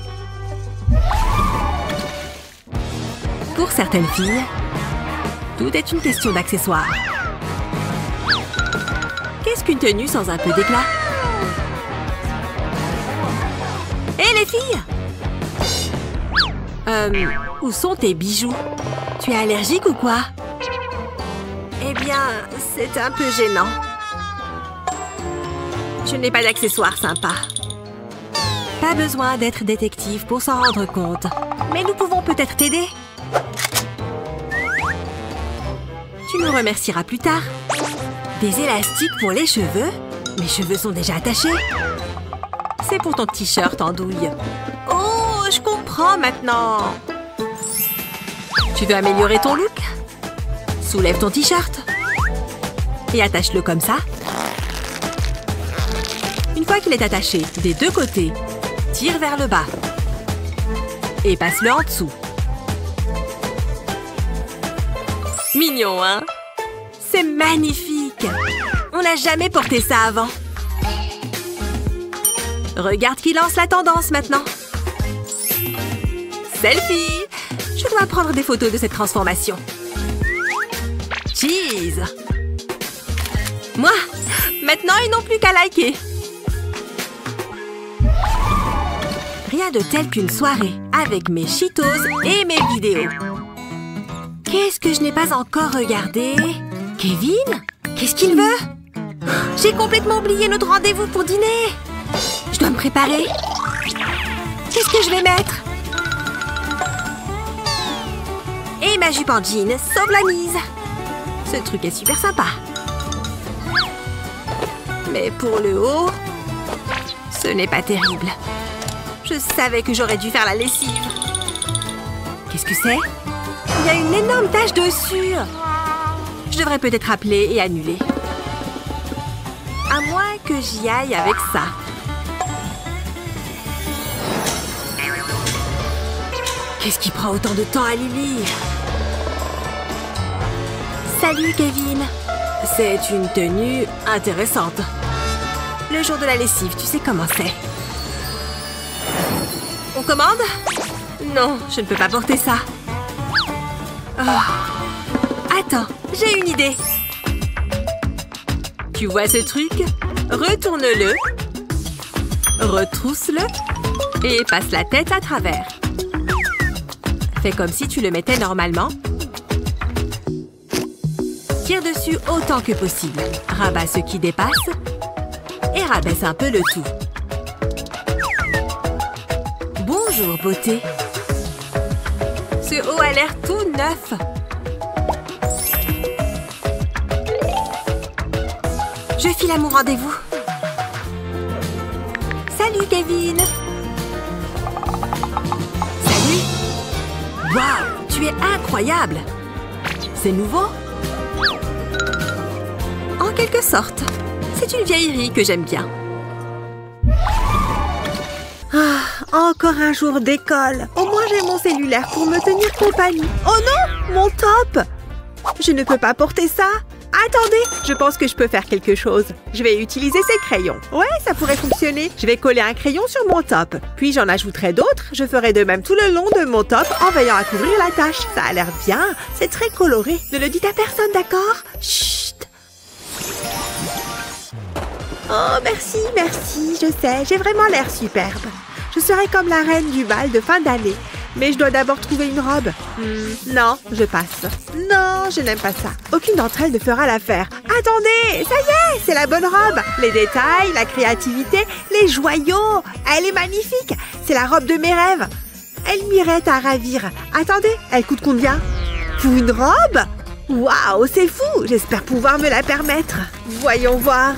Pour certaines filles, tout est une question d'accessoires. Qu'est-ce qu'une tenue sans un peu d'éclat? Hé les filles! Où sont tes bijoux? Tu es allergique ou quoi? Eh bien, c'est un peu gênant. Je n'ai pas d'accessoires sympas. Pas besoin d'être détective pour s'en rendre compte. Mais nous pouvons peut-être t'aider. Tu nous remercieras plus tard. Des élastiques pour les cheveux? Mes cheveux sont déjà attachés. C'est pour ton t-shirt en douille. Oh, je comprends maintenant. Tu veux améliorer ton look? Soulève ton t-shirt. Et attache-le comme ça. Une fois qu'il est attaché des deux côtés, tire vers le bas. Et passe-le en dessous. Mignon, hein? C'est magnifique! On n'a jamais porté ça avant. Regarde qui lance la tendance maintenant. Selfie! Je dois prendre des photos de cette transformation. Cheese! Moi! Maintenant, ils n'ont plus qu'à liker. Rien de tel qu'une soirée avec mes Cheetos et mes vidéos. Qu'est-ce que je n'ai pas encore regardé? Kevin? Qu'est-ce qu'il veut? J'ai complètement oublié notre rendez-vous pour dîner. Je dois me préparer. Qu'est-ce que je vais mettre? Et ma jupe en jean sauve la mise. Ce truc est super sympa. Mais pour le haut, ce n'est pas terrible. Je savais que j'aurais dû faire la lessive. Qu'est-ce que c'est? Il y a une énorme tache dessus. Je devrais peut-être appeler et annuler. À moins que j'y aille avec ça. Qu'est-ce qui prend autant de temps à Lily? Salut, Kevin. C'est une tenue intéressante. Le jour de la lessive, tu sais comment c'est. On commande? Non, je ne peux pas porter ça. Oh. Attends, j'ai une idée. Tu vois ce truc? Retourne-le. Retrousse-le. Et passe la tête à travers. Fais comme si tu le mettais normalement. Tire dessus autant que possible. Rabat ce qui dépasse. Et rabaisse un peu le tout. Bonjour, beauté. Ce haut a l'air tout neuf. Je file à mon rendez-vous. Salut, Kevin. Salut. Waouh, tu es incroyable. C'est nouveau? En quelque sorte. C'est une vieillerie que j'aime bien. encore un jour d'école. Au moins, j'ai mon cellulaire pour me tenir compagnie. Oh non, mon top! Je ne peux pas porter ça. Attendez, je pense que je peux faire quelque chose. Je vais utiliser ces crayons. Ouais, ça pourrait fonctionner. Je vais coller un crayon sur mon top. Puis j'en ajouterai d'autres. Je ferai de même tout le long de mon top en veillant à couvrir la tâche. Ça a l'air bien. C'est très coloré. Ne le dites à personne, d'accord? Chut! Oh, merci, merci. Je sais, j'ai vraiment l'air superbe. Je serai comme la reine du bal de fin d'année. Mais je dois d'abord trouver une robe. Non, je passe. Non, je n'aime pas ça. Aucune d'entre elles ne fera l'affaire. Attendez, ça y est, c'est la bonne robe. Les détails, la créativité, les joyaux. Elle est magnifique. C'est la robe de mes rêves. Elle m'irait à ravir. Attendez, elle coûte combien? Pour une robe? Waouh, c'est fou. J'espère pouvoir me la permettre. Voyons voir.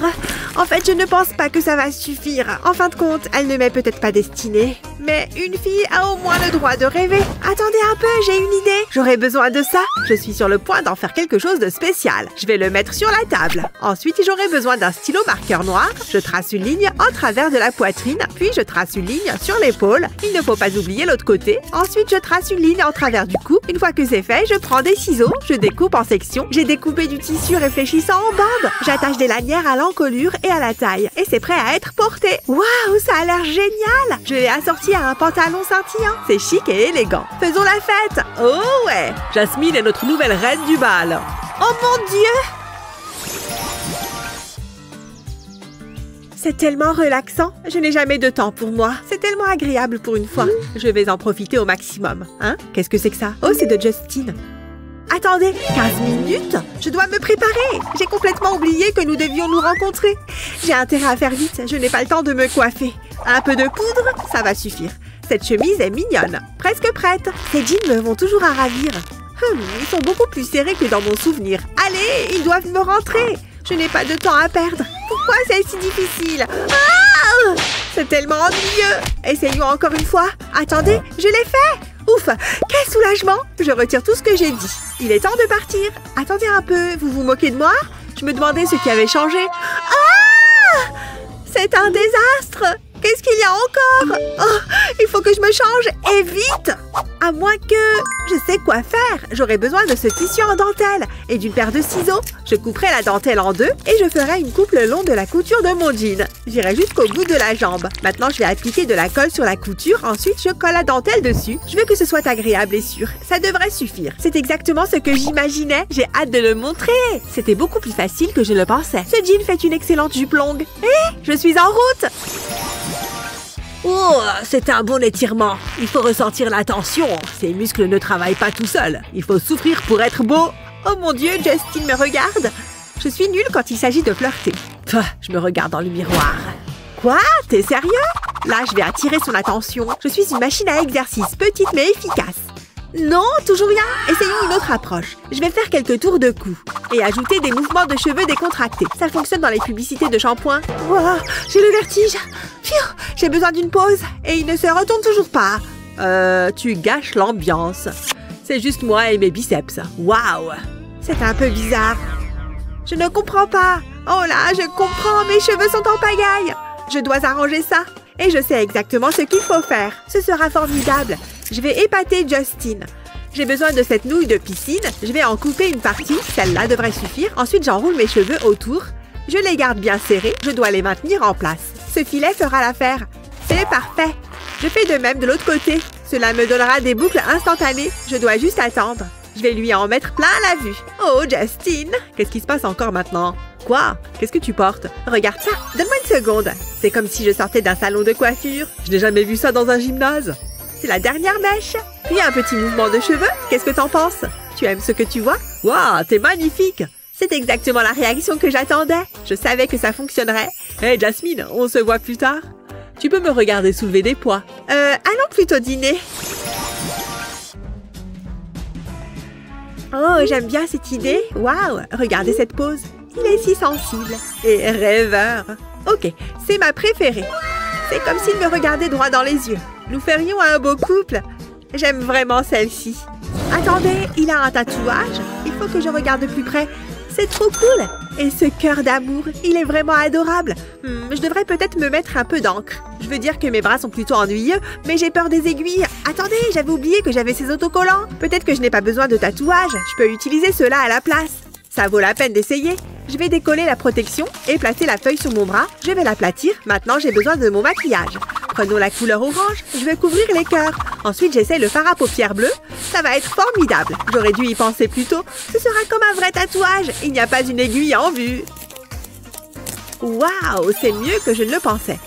En fait, je ne pense pas que ça va suffire. En fin de compte, elle ne m'est peut-être pas destinée. Mais une fille a au moins le droit de rêver. Attendez un peu, j'ai une idée. J'aurais besoin de ça. Je suis sur le point d'en faire quelque chose de spécial. Je vais le mettre sur la table. Ensuite, j'aurai besoin d'un stylo marqueur noir. Je trace une ligne en travers de la poitrine. Puis, je trace une ligne sur l'épaule. Il ne faut pas oublier l'autre côté. Ensuite, je trace une ligne en travers du cou. Une fois que c'est fait, je prends des ciseaux. Je découpe en sections. J'ai découpé du tissu réfléchissant en bandes. J'attache des lanières à l'encolure et à la taille. Et c'est prêt à être porté. Waouh, ça a l'air génial. Je l'ai assorti à un pantalon scintillant. C'est chic et élégant. Faisons la fête. Oh ouais. Jasmine est notre nouvelle reine du bal. Oh mon Dieu. C'est tellement relaxant. Je n'ai jamais de temps pour moi. C'est tellement agréable pour une fois. Je vais en profiter au maximum. Hein? Qu'est-ce que c'est que ça? Oh, c'est de Justine. Attendez, 15 minutes? Je dois me préparer. J'ai complètement oublié que nous devions nous rencontrer. J'ai intérêt à faire vite. Je n'ai pas le temps de me coiffer. Un peu de poudre, ça va suffire. Cette chemise est mignonne. Presque prête. Ces jeans me vont toujours à ravir. Ils sont beaucoup plus serrés que dans mon souvenir. Allez, ils doivent me rentrer. Je n'ai pas de temps à perdre. Pourquoi c'est si difficile? Ah! C'est tellement ennuyeux. Essayons encore une fois. Attendez, je l'ai fait. Ouf, quel soulagement. Je retire tout ce que j'ai dit. Il est temps de partir. Attendez un peu, vous vous moquez de moi? Je me demandais ce qui avait changé. Ah! C'est un désastre. Qu'est-ce qu'il y a encore? Oh, il faut que je me change, et vite! À moins que... Je sais quoi faire. J'aurai besoin de ce tissu en dentelle et d'une paire de ciseaux. Je couperai la dentelle en deux et je ferai une coupe le long de la couture de mon jean. J'irai jusqu'au bout de la jambe. Maintenant, je vais appliquer de la colle sur la couture. Ensuite, je colle la dentelle dessus. Je veux que ce soit agréable et sûr. Ça devrait suffire. C'est exactement ce que j'imaginais. J'ai hâte de le montrer. C'était beaucoup plus facile que je le pensais. Ce jean fait une excellente jupe longue. Hé, je suis en route! Oh, c'est un bon étirement. Il faut ressentir la tension. Ces muscles ne travaillent pas tout seuls. Il faut souffrir pour être beau. Oh mon Dieu, Justine me regarde. Je suis nulle quand il s'agit de flirter. Je me regarde dans le miroir. Quoi? T'es sérieux? Là, je vais attirer son attention. Je suis une machine à exercice, petite mais efficace. Non, toujours rien. Essayons une autre approche. Je vais faire quelques tours de cou et ajouter des mouvements de cheveux décontractés. Ça fonctionne dans les publicités de shampoing. Wow, j'ai le vertige. Pfiou, j'ai besoin d'une pause et il ne se retourne toujours pas. Tu gâches l'ambiance. C'est juste moi et mes biceps. Waouh! C'est un peu bizarre. Je ne comprends pas. Oh là, je comprends. Mes cheveux sont en pagaille. Je dois arranger ça. Et je sais exactement ce qu'il faut faire. Ce sera formidable. Je vais épater Justine. J'ai besoin de cette nouille de piscine. Je vais en couper une partie. Celle-là devrait suffire. Ensuite, j'enroule mes cheveux autour. Je les garde bien serrés. Je dois les maintenir en place. Ce filet fera l'affaire. C'est parfait. Je fais de même de l'autre côté. Cela me donnera des boucles instantanées. Je dois juste attendre. Je vais lui en mettre plein la vue. Oh, Justine! Qu'est-ce qui se passe encore maintenant? Quoi? Qu'est-ce que tu portes? Regarde ça. Donne-moi une seconde. C'est comme si je sortais d'un salon de coiffure. Je n'ai jamais vu ça dans un gymnase. C'est la dernière mèche. Puis un petit mouvement de cheveux. Qu'est-ce que t'en penses? Tu aimes ce que tu vois? Waouh, t'es magnifique! C'est exactement la réaction que j'attendais. Je savais que ça fonctionnerait. Hé, Jasmine, on se voit plus tard? Tu peux me regarder soulever des poids? Allons plutôt dîner. Oh, j'aime bien cette idée. Waouh, regardez cette pose. Il est si sensible et rêveur. Ok, c'est ma préférée. C'est comme s'il me regardait droit dans les yeux. Nous ferions un beau couple. J'aime vraiment celle-ci. Attendez, il a un tatouage. Il faut que je regarde de plus près. C'est trop cool. Et ce cœur d'amour, il est vraiment adorable. Je devrais peut-être me mettre un peu d'encre. Je veux dire que mes bras sont plutôt ennuyeux, mais j'ai peur des aiguilles. Attendez, j'avais oublié que j'avais ces autocollants. Peut-être que je n'ai pas besoin de tatouage. Je peux utiliser cela à la place. Ça vaut la peine d'essayer. Je vais décoller la protection et placer la feuille sur mon bras. Je vais l'aplatir. Maintenant, j'ai besoin de mon maquillage. Prenons la couleur orange. Je vais couvrir les cœurs. Ensuite, j'essaie le fard à paupières bleu. Ça va être formidable. J'aurais dû y penser plus tôt. Ce sera comme un vrai tatouage. Il n'y a pas une aiguille en vue. Waouh, c'est mieux que je ne le pensais.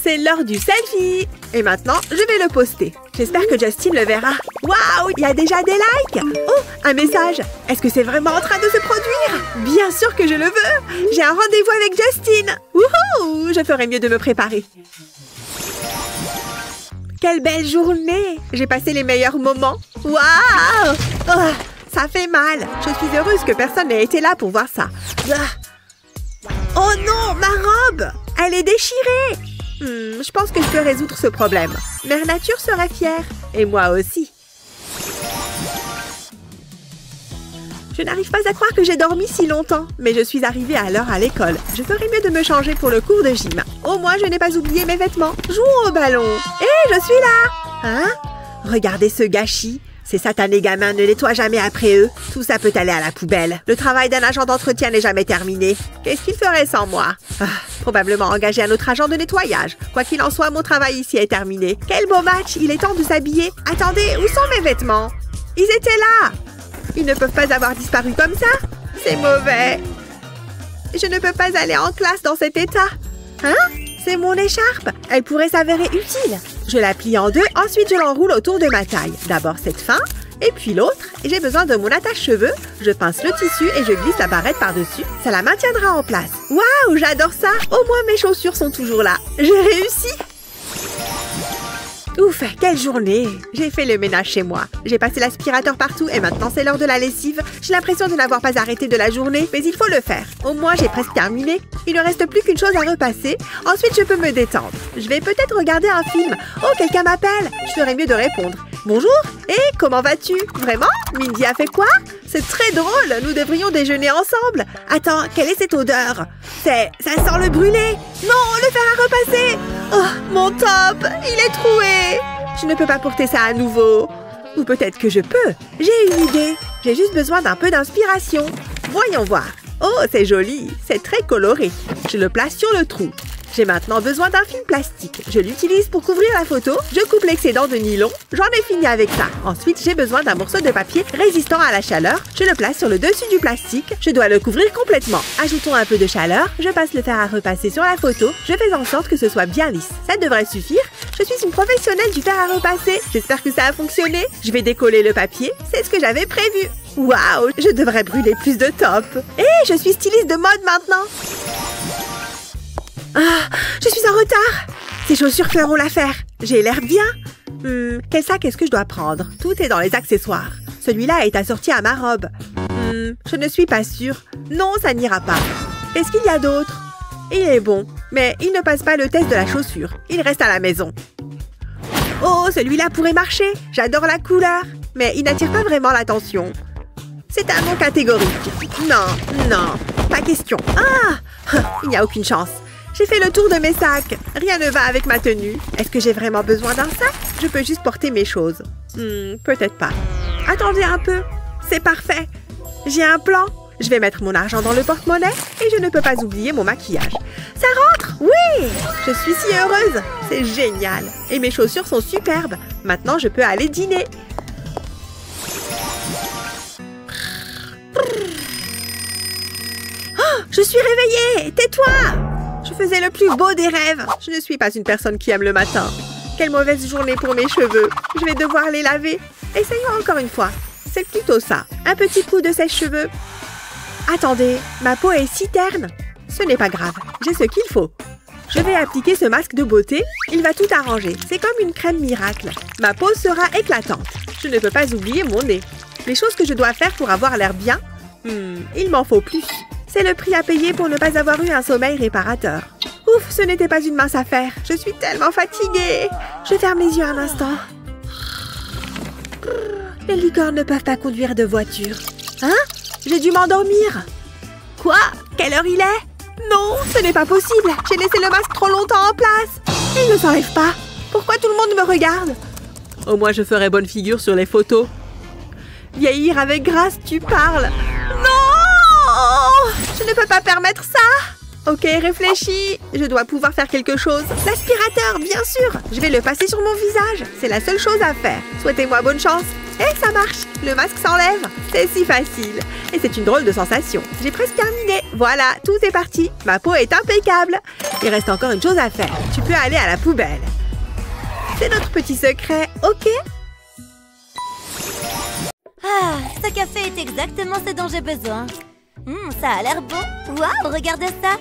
C'est l'heure du selfie. Et maintenant, je vais le poster. J'espère que Justin le verra. Waouh, il y a déjà des likes. Oh, un message. Est-ce que c'est vraiment en train de se produire? Bien sûr que je le veux. J'ai un rendez-vous avec Justin. Wouhou, je ferais mieux de me préparer. Quelle belle journée. J'ai passé les meilleurs moments. Waouh, oh, ça fait mal. Je suis heureuse que personne n'ait été là pour voir ça. Oh non, ma robe. Elle est déchirée. Je pense que je peux résoudre ce problème. Mère Nature serait fière. Et moi aussi. Je n'arrive pas à croire que j'ai dormi si longtemps. Mais je suis arrivée à l'heure à l'école. Je ferais mieux de me changer pour le cours de gym. Au moins, je n'ai pas oublié mes vêtements. Jouons au ballon. Hé, je suis là. Hein? Regardez ce gâchis. Ces satanés gamins ne nettoient jamais après eux. Tout ça peut aller à la poubelle. Le travail d'un agent d'entretien n'est jamais terminé. Qu'est-ce qu'il ferait sans moi? Probablement engager un autre agent de nettoyage. Quoi qu'il en soit, mon travail ici est terminé. Quel beau match! Il est temps de s'habiller. Attendez, où sont mes vêtements? Ils étaient là! Ils ne peuvent pas avoir disparu comme ça? C'est mauvais. Je ne peux pas aller en classe dans cet état. Hein? C'est mon écharpe. Elle pourrait s'avérer utile. Je la plie en deux, ensuite je l'enroule autour de ma taille. D'abord cette fin, et puis l'autre. Et j'ai besoin de mon attache-cheveux. Je pince le tissu et je glisse la barrette par-dessus. Ça la maintiendra en place. Waouh, j'adore ça. Au moins mes chaussures sont toujours là. J'ai réussi. Ouf, quelle journée! J'ai fait le ménage chez moi. J'ai passé l'aspirateur partout et maintenant c'est l'heure de la lessive. J'ai l'impression de n'avoir pas arrêté de la journée, mais il faut le faire. Au moins, j'ai presque terminé. Il ne reste plus qu'une chose à repasser. Ensuite, je peux me détendre. Je vais peut-être regarder un film. Oh, quelqu'un m'appelle! Je ferais mieux de répondre. Bonjour! Et comment vas-tu? Vraiment? Mindy a fait quoi? C'est très drôle! Nous devrions déjeuner ensemble! Attends, quelle est cette odeur? Ça sent le brûlé! Non, le fer à repasser! Oh, mon top! Il est troué! Je ne peux pas porter ça à nouveau. Ou peut-être que je peux. J'ai une idée. J'ai juste besoin d'un peu d'inspiration. Voyons voir. Oh, c'est joli. C'est très coloré. Je le place sur le trou. J'ai maintenant besoin d'un film plastique. Je l'utilise pour couvrir la photo. Je coupe l'excédent de nylon. J'en ai fini avec ça. Ensuite, j'ai besoin d'un morceau de papier résistant à la chaleur. Je le place sur le dessus du plastique. Je dois le couvrir complètement. Ajoutons un peu de chaleur. Je passe le fer à repasser sur la photo. Je fais en sorte que ce soit bien lisse. Ça devrait suffire. Je suis une professionnelle du fer à repasser. J'espère que ça a fonctionné. Je vais décoller le papier. C'est ce que j'avais prévu. Waouh, je devrais brûler plus de top. Et je suis styliste de mode maintenant. Ah, je suis en retard. Ces chaussures feront l'affaire. J'ai l'air bien. Quel sac est-ce que je dois prendre? Tout est dans les accessoires. Celui-là est assorti à ma robe. Je ne suis pas sûre. Non, ça n'ira pas. Qu'est-ce qu'il y a d'autre? Il est bon, mais il ne passe pas le test de la chaussure. Il reste à la maison. Oh, celui-là pourrait marcher. J'adore la couleur. Mais il n'attire pas vraiment l'attention. C'est un non catégorique. Non, non, pas question. Ah, il n'y a aucune chance. J'ai fait le tour de mes sacs. Rien ne va avec ma tenue. Est-ce que j'ai vraiment besoin d'un sac? Je peux juste porter mes choses. Peut-être pas. Attendez un peu. C'est parfait. J'ai un plan. Je vais mettre mon argent dans le porte-monnaie et je ne peux pas oublier mon maquillage. Ça rentre? Oui! Je suis si heureuse. C'est génial. Et mes chaussures sont superbes. Maintenant, je peux aller dîner. Oh, je suis réveillée. Tais-toi! Je faisais le plus beau des rêves. Je ne suis pas une personne qui aime le matin. Quelle mauvaise journée pour mes cheveux. Je vais devoir les laver. Essayons encore une fois. C'est plutôt ça. Un petit coup de sèche-cheveux. Attendez, ma peau est si terne. Ce n'est pas grave. J'ai ce qu'il faut. Je vais appliquer ce masque de beauté. Il va tout arranger. C'est comme une crème miracle. Ma peau sera éclatante. Je ne peux pas oublier mon nez. Les choses que je dois faire pour avoir l'air bien. Il m'en faut plus. C'est le prix à payer pour ne pas avoir eu un sommeil réparateur. Ouf, ce n'était pas une mince affaire. Je suis tellement fatiguée. Je ferme les yeux un instant. Les licornes ne peuvent pas conduire de voiture. Hein? J'ai dû m'endormir. Quoi? Quelle heure il est? Non, ce n'est pas possible. J'ai laissé le masque trop longtemps en place. Il ne s'enlève pas. Pourquoi tout le monde me regarde? Au moins, je ferai bonne figure sur les photos. Vieillir avec grâce, tu parles. Non! Je ne peux pas permettre ça. Ok, réfléchis. Je dois pouvoir faire quelque chose. L'aspirateur, bien sûr. Je vais le passer sur mon visage. C'est la seule chose à faire. Souhaitez-moi bonne chance. Et ça marche. Le masque s'enlève. C'est si facile. Et c'est une drôle de sensation. J'ai presque terminé. Voilà, tout est parti. Ma peau est impeccable. Il reste encore une chose à faire. Tu peux aller à la poubelle. C'est notre petit secret, ok? Ah, ce café est exactement ce dont j'ai besoin. Ça a l'air bon. Waouh, regarde ça.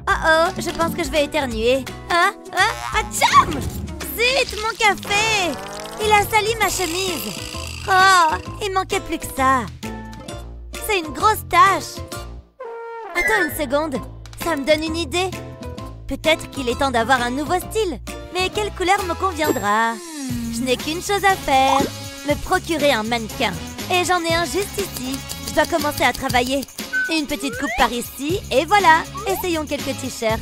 Oh, je pense que je vais éternuer. Tcham! Zut, mon café! Il a sali ma chemise. Oh, il manquait plus que ça. C'est une grosse tache. Attends une seconde. Ça me donne une idée. Peut-être qu'il est temps d'avoir un nouveau style. Mais quelle couleur me conviendra? Je n'ai qu'une chose à faire. Me procurer un mannequin. Et j'en ai un juste ici. Je dois commencer à travailler. Une petite coupe par ici. Et voilà. Essayons quelques t-shirts.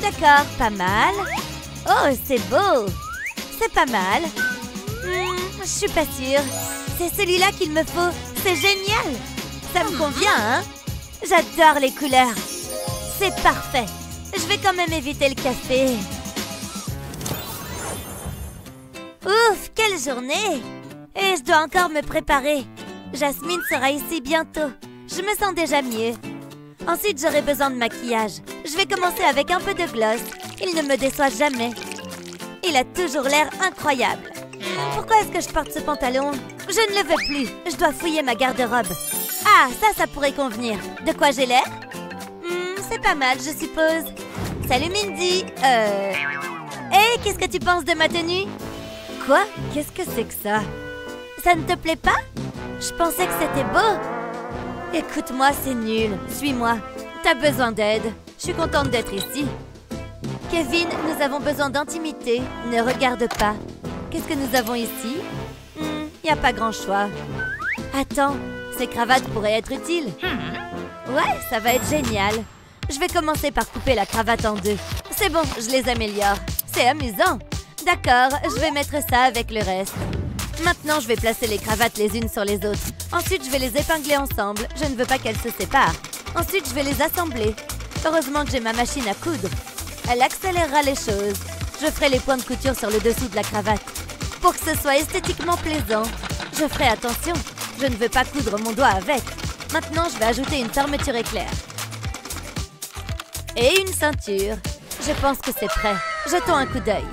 D'accord, pas mal. Oh, c'est beau. C'est pas mal. Je suis pas sûre. C'est celui-là qu'il me faut. C'est génial. Ça me convient, hein? J'adore les couleurs. C'est parfait. Je vais quand même éviter le café. Ouf, quelle journée! Et je dois encore me préparer. Jasmine sera ici bientôt. Je me sens déjà mieux. Ensuite, j'aurai besoin de maquillage. Je vais commencer avec un peu de gloss. Il ne me déçoit jamais. Il a toujours l'air incroyable. Pourquoi est-ce que je porte ce pantalon? Je ne le veux plus. Je dois fouiller ma garde-robe. Ah, ça pourrait convenir. De quoi j'ai l'air? C'est pas mal, je suppose. Salut Mindy. Hey, qu'est-ce que tu penses de ma tenue? Quoi? Qu'est-ce que c'est que ça? Ça ne te plaît pas? Je pensais que c'était beau. Écoute-moi, c'est nul. Suis-moi. T'as besoin d'aide. Je suis contente d'être ici. Kevin, nous avons besoin d'intimité. Ne regarde pas. Qu'est-ce que nous avons ici? Y a pas grand choix. Attends, ces cravates pourraient être utiles. Ouais, ça va être génial. Je vais commencer par couper la cravate en deux. C'est bon, je les améliore. C'est amusant. D'accord, je vais mettre ça avec le reste. Maintenant, je vais placer les cravates les unes sur les autres. Ensuite, je vais les épingler ensemble. Je ne veux pas qu'elles se séparent. Ensuite, je vais les assembler. Heureusement que j'ai ma machine à coudre. Elle accélérera les choses. Je ferai les points de couture sur le dessous de la cravate. Pour que ce soit esthétiquement plaisant, je ferai attention. Je ne veux pas coudre mon doigt avec. Maintenant, je vais ajouter une fermeture éclair. Et une ceinture. Je pense que c'est prêt. Jetons un coup d'œil.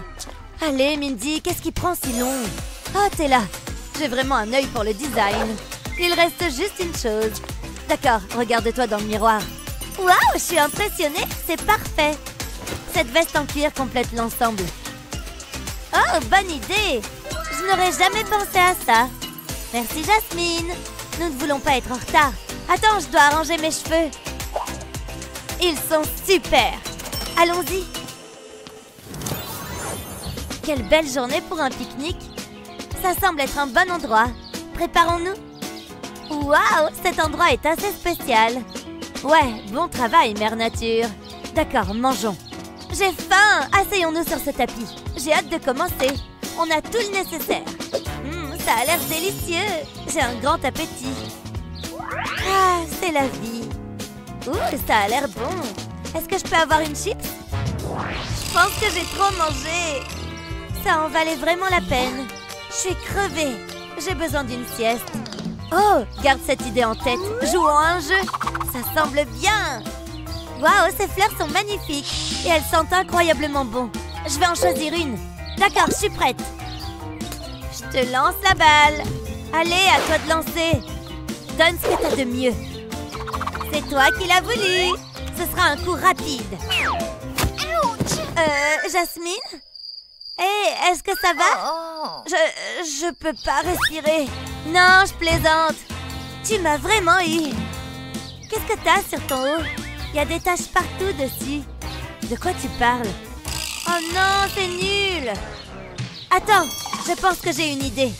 Allez, Mindy, qu'est-ce qui prend si long? Oh, t'es là. J'ai vraiment un œil pour le design. Il reste juste une chose. D'accord, regarde-toi dans le miroir. Waouh, je suis impressionnée. C'est parfait. Cette veste en cuir complète l'ensemble. Oh, bonne idée. Je n'aurais jamais pensé à ça. Merci, Jasmine. Nous ne voulons pas être en retard. Attends, je dois arranger mes cheveux. Ils sont super. Allons-y. Quelle belle journée pour un pique-nique. Ça semble être un bon endroit. Préparons-nous. Waouh, cet endroit est assez spécial. Ouais, bon travail, Mère Nature. D'accord, mangeons. J'ai faim. Asseyons-nous sur ce tapis. J'ai hâte de commencer. On a tout le nécessaire. Ça a l'air délicieux. J'ai un grand appétit. Ah, c'est la vie. Ouh, ça a l'air bon. Est-ce que je peux avoir une chips? Je pense que j'ai trop mangé. Ça en valait vraiment la peine. Je suis crevée. J'ai besoin d'une sieste. Oh, garde cette idée en tête. Jouons à un jeu. Ça semble bien. Waouh, ces fleurs sont magnifiques. Et elles sentent incroyablement bon. Je vais en choisir une. D'accord, je suis prête. Je te lance la balle. Allez, à toi de lancer. Donne ce que t'as de mieux. C'est toi qui l'as voulu. Ce sera un coup rapide. Jasmine? Hé, est-ce que ça va? Je peux pas respirer. Non, je plaisante. Tu m'as vraiment eu. Qu'est-ce que t'as sur ton haut? Il y a des taches partout dessus. De quoi tu parles? Oh non, c'est nul. Attends, je pense que j'ai une idée.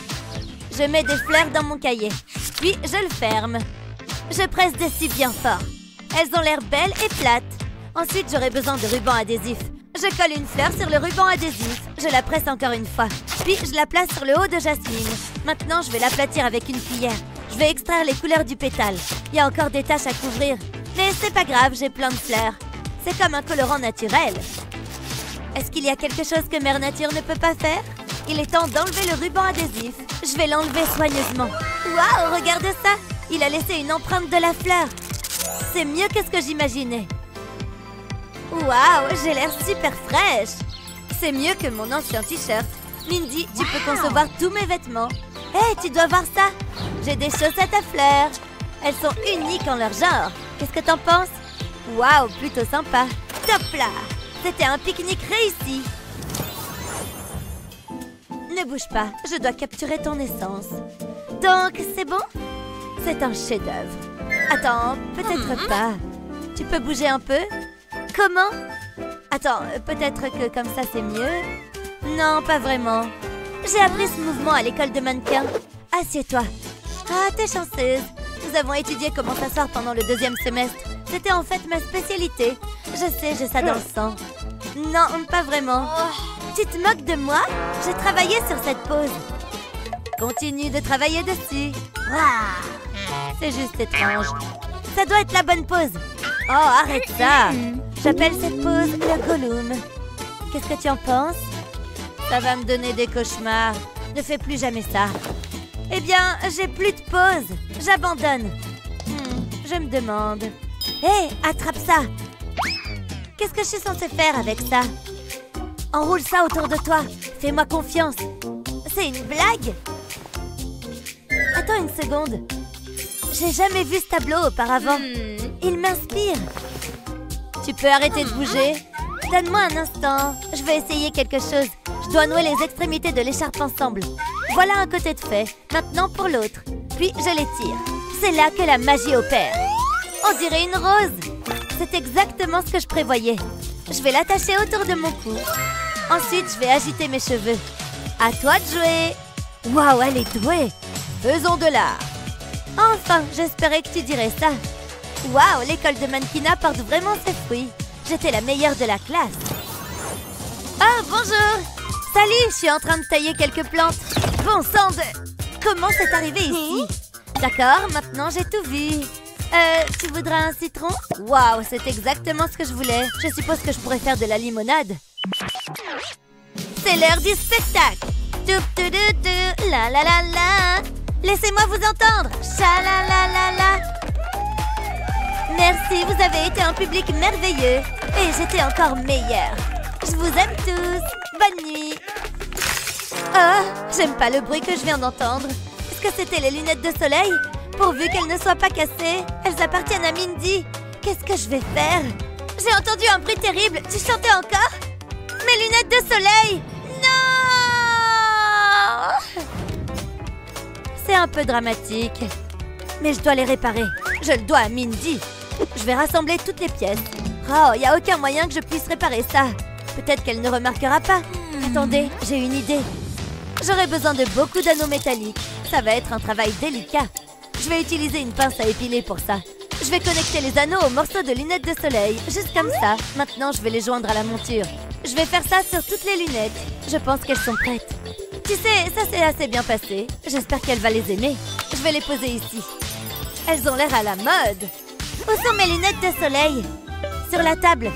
Je mets des fleurs dans mon cahier. Puis je le ferme. Je presse dessus bien fort. Elles ont l'air belles et plates. Ensuite, j'aurai besoin de ruban adhésif. Je colle une fleur sur le ruban adhésif. Je la presse encore une fois. Puis, je la place sur le haut de Jasmine. Maintenant, je vais l'aplatir avec une cuillère. Je vais extraire les couleurs du pétale. Il y a encore des taches à couvrir. Mais c'est pas grave, j'ai plein de fleurs. C'est comme un colorant naturel. Est-ce qu'il y a quelque chose que Mère Nature ne peut pas faire? Il est temps d'enlever le ruban adhésif. Je vais l'enlever soigneusement. Waouh, regarde ça! Il a laissé une empreinte de la fleur. C'est mieux que ce que j'imaginais. Waouh, j'ai l'air super fraîche. C'est mieux que mon ancien t-shirt. Mindy, tu peux concevoir tous mes vêtements. Hé, tu dois voir ça. J'ai des chaussettes à fleurs. Elles sont uniques en leur genre. Qu'est-ce que t'en penses? Waouh, plutôt sympa. Top là! C'était un pique-nique réussi. Ne bouge pas, je dois capturer ton essence. Donc, c'est bon? C'est un chef-d'œuvre. Attends, peut-être pas. Tu peux bouger un peu? Comment? Attends, peut-être que comme ça c'est mieux? Non, pas vraiment. J'ai appris ce mouvement à l'école de mannequins. Assieds-toi. Ah, t'es chanceuse. Nous avons étudié comment s'asseoir pendant le 2e semestre. C'était en fait ma spécialité. Je sais, j'ai ça dans le sang. Non, pas vraiment. Tu te moques de moi? J'ai travaillé sur cette pose. Continue de travailler dessus. Waouh! C'est juste étrange. Ça doit être la bonne pose. Oh, arrête ça! J'appelle cette pose le Gollum. Qu'est-ce que tu en penses? Ça va me donner des cauchemars. Ne fais plus jamais ça. Eh bien, j'ai plus de pause. J'abandonne. Je me demande. Hé, attrape ça! Qu'est-ce que je suis censée faire avec ça? Enroule ça autour de toi. Fais-moi confiance. C'est une blague? Attends une seconde. J'ai jamais vu ce tableau auparavant. Il m'inspire. Tu peux arrêter de bouger? Donne-moi un instant. Je vais essayer quelque chose. Je dois nouer les extrémités de l'écharpe ensemble. Voilà un côté de fait. Maintenant pour l'autre. Puis je l'étire. C'est là que la magie opère. On dirait une rose. C'est exactement ce que je prévoyais. Je vais l'attacher autour de mon cou. Ensuite, je vais agiter mes cheveux. À toi de jouer. Waouh, elle est douée. Faisons de l'art. Enfin, j'espérais que tu dirais ça. Waouh, l'école de mannequinat porte vraiment ses fruits. J'étais la meilleure de la classe. Ah, bonjour. Salut, je suis en train de tailler quelques plantes. Bon sang de... Comment c'est arrivé ici? D'accord, maintenant j'ai tout vu. Tu voudrais un citron? Waouh, c'est exactement ce que je voulais. Je suppose que je pourrais faire de la limonade. C'est l'heure du spectacle. La la la la. Laissez-moi vous entendre. Cha la la la la. Merci, vous avez été un public merveilleux. Et j'étais encore meilleure. Je vous aime tous. Bonne nuit. Oh, j'aime pas le bruit que je viens d'entendre. Est-ce que c'était les lunettes de soleil? Pourvu qu'elles ne soient pas cassées, elles appartiennent à Mindy. Qu'est-ce que je vais faire? J'ai entendu un bruit terrible. Tu chantais encore? Mes lunettes de soleil! Non! C'est un peu dramatique. Mais je dois les réparer. Je le dois à Mindy. Je vais rassembler toutes les pièces. Oh, il n'y a aucun moyen que je puisse réparer ça. Peut-être qu'elle ne remarquera pas. Attendez, j'ai une idée. J'aurai besoin de beaucoup d'anneaux métalliques. Ça va être un travail délicat. Je vais utiliser une pince à épiler pour ça. Je vais connecter les anneaux aux morceaux de lunettes de soleil, juste comme ça. Maintenant, je vais les joindre à la monture. Je vais faire ça sur toutes les lunettes. Je pense qu'elles sont prêtes. Tu sais, ça s'est assez bien passé. J'espère qu'elle va les aimer. Je vais les poser ici. Elles ont l'air à la mode. Où sont mes lunettes de soleil? Sur la table.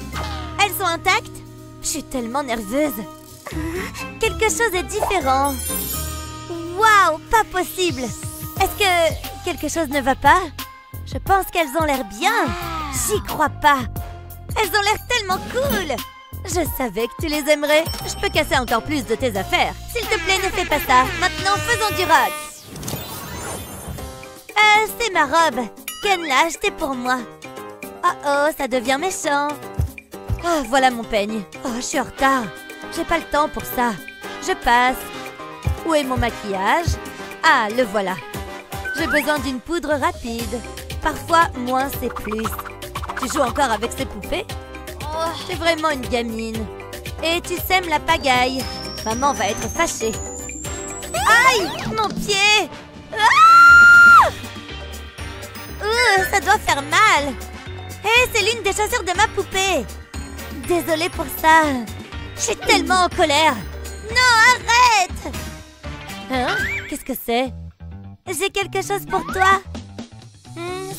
Elles sont intactes? Je suis tellement nerveuse. Quelque chose est différent. Waouh, pas possible. Est-ce que quelque chose ne va pas? Je pense qu'elles ont l'air bien. J'y crois pas. Elles ont l'air tellement cool. Je savais que tu les aimerais. Je peux casser encore plus de tes affaires. S'il te plaît, ne fais pas ça. Maintenant, faisons du rock. C'est ma robe. Ken l'a achetée pour moi. Oh, ça devient méchant. Oh, voilà mon peigne. Oh, je suis en retard. J'ai pas le temps pour ça. Je passe. Où est mon maquillage? Ah, le voilà. J'ai besoin d'une poudre rapide. Parfois, moins c'est plus. Tu joues encore avec ces poupées? Oh, t'es vraiment une gamine. Et tu sèmes la pagaille. Maman va être fâchée. Aïe! Mon pied! Ah! Ça doit faire mal. Hé, c'est l'une des chaussures de ma poupée. Désolée pour ça. Je suis tellement en colère. Non, arrête! Hein? Qu'est-ce que c'est? J'ai quelque chose pour toi.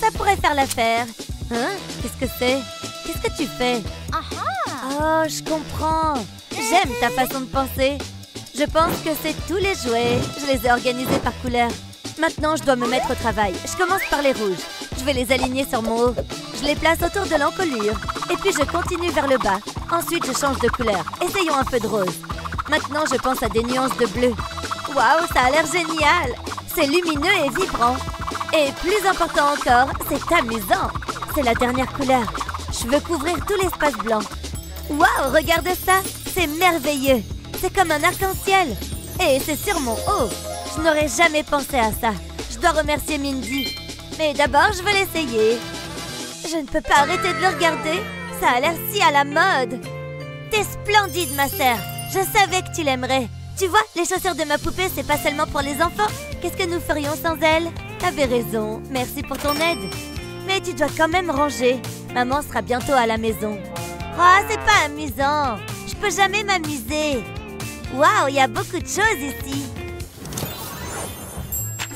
Ça pourrait faire l'affaire. Hein? Qu'est-ce que c'est? Qu'est-ce que tu fais? Oh, je comprends. J'aime ta façon de penser. Je pense que c'est tous les jouets. Je les ai organisés par couleur. Maintenant, je dois me mettre au travail. Je commence par les rouges. Je vais les aligner sur mon haut. Je les place autour de l'encolure. Et puis, je continue vers le bas. Ensuite, je change de couleur. Essayons un peu de rose. Maintenant, je pense à des nuances de bleu. Waouh, ça a l'air génial! C'est lumineux et vibrant. Et plus important encore, c'est amusant. C'est la dernière couleur. Je veux couvrir tout l'espace blanc. Waouh, regarde ça! C'est merveilleux! C'est comme un arc-en-ciel! Et c'est sur mon haut! Je n'aurais jamais pensé à ça. Je dois remercier Mindy. Mais d'abord, je veux l'essayer. Je ne peux pas arrêter de le regarder. Ça a l'air si à la mode. T'es splendide, ma sœur. Je savais que tu l'aimerais. Tu vois, les chaussures de ma poupée, c'est pas seulement pour les enfants. Qu'est-ce que nous ferions sans elles? T'avais raison. Merci pour ton aide. Mais tu dois quand même ranger. Maman sera bientôt à la maison. Oh, c'est pas amusant. Je peux jamais m'amuser. Waouh, il y a beaucoup de choses ici.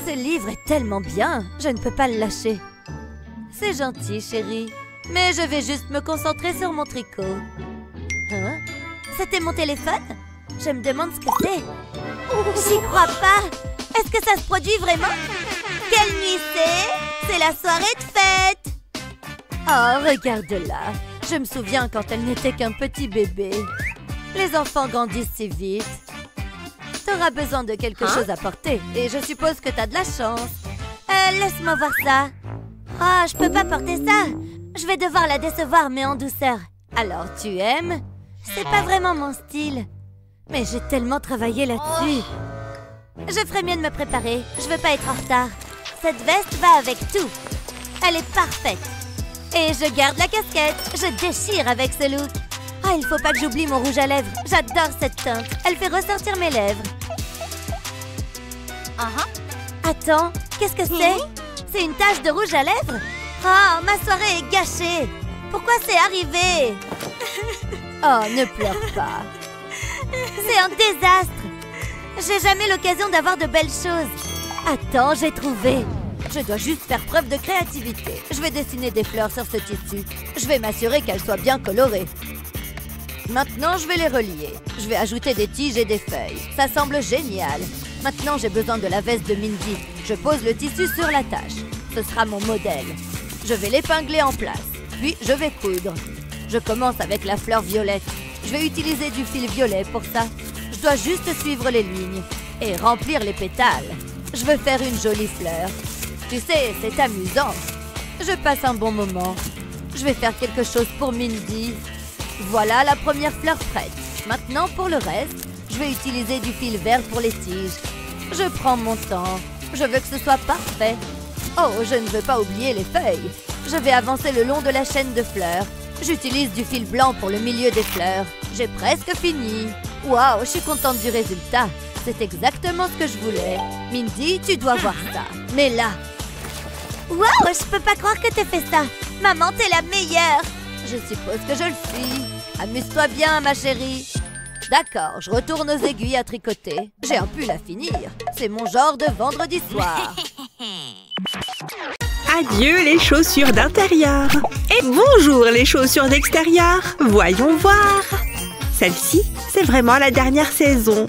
Ce livre est tellement bien. Je ne peux pas le lâcher. C'est gentil, chérie. Mais je vais juste me concentrer sur mon tricot. Hein? C'était mon téléphone? Je me demande ce que c'est. J'y crois pas. Est-ce que ça se produit vraiment? Quelle nuit c'est? C'est la soirée de fête. Oh, regarde-la. Je me souviens quand elle n'était qu'un petit bébé. Les enfants grandissent si vite. T'auras besoin de quelque chose à porter. Et je suppose que t'as de la chance. Laisse-moi voir ça. Oh, je peux pas porter ça. Je vais devoir la décevoir, mais en douceur. Alors, tu aimes? C'est pas vraiment mon style. Mais j'ai tellement travaillé là-dessus. Je ferais mieux de me préparer. Je veux pas être en retard. Cette veste va avec tout. Elle est parfaite. Et je garde la casquette. Je déchire avec ce look. Ah, il faut pas que j'oublie mon rouge à lèvres. J'adore cette teinte. Elle fait ressortir mes lèvres. Attends, qu'est-ce que c'est? C'est une tache de rouge à lèvres? Oh, ma soirée est gâchée. Pourquoi c'est arrivé? Oh, ne pleure pas. C'est un désastre. J'ai jamais l'occasion d'avoir de belles choses. Attends, j'ai trouvé. Je dois juste faire preuve de créativité. Je vais dessiner des fleurs sur ce tissu. Je vais m'assurer qu'elles soient bien colorées. Maintenant, je vais les relier. Je vais ajouter des tiges et des feuilles. Ça semble génial. Maintenant, j'ai besoin de la veste de Mindy. Je pose le tissu sur la tâche. Ce sera mon modèle. Je vais l'épingler en place. Puis, je vais coudre. Je commence avec la fleur violette. Je vais utiliser du fil violet pour ça. Je dois juste suivre les lignes et remplir les pétales. Je veux faire une jolie fleur. Tu sais, c'est amusant. Je passe un bon moment. Je vais faire quelque chose pour Mindy. Voilà la première fleur prête. Maintenant, pour le reste, je vais utiliser du fil vert pour les tiges. Je prends mon temps. Je veux que ce soit parfait. Oh, je ne veux pas oublier les feuilles. Je vais avancer le long de la chaîne de fleurs. J'utilise du fil blanc pour le milieu des fleurs. J'ai presque fini. Waouh, je suis contente du résultat. C'est exactement ce que je voulais. Mindy, tu dois voir ça. Mais là... Waouh, je peux pas croire que t'aies fait ça. Maman, t'es la meilleure. Je suppose que je le suis. Amuse-toi bien, ma chérie. D'accord, je retourne aux aiguilles à tricoter. J'ai un pull à finir. C'est mon genre de vendredi soir. Adieu les chaussures d'intérieur. Et bonjour les chaussures d'extérieur. Voyons voir. Celle-ci, c'est vraiment la dernière saison.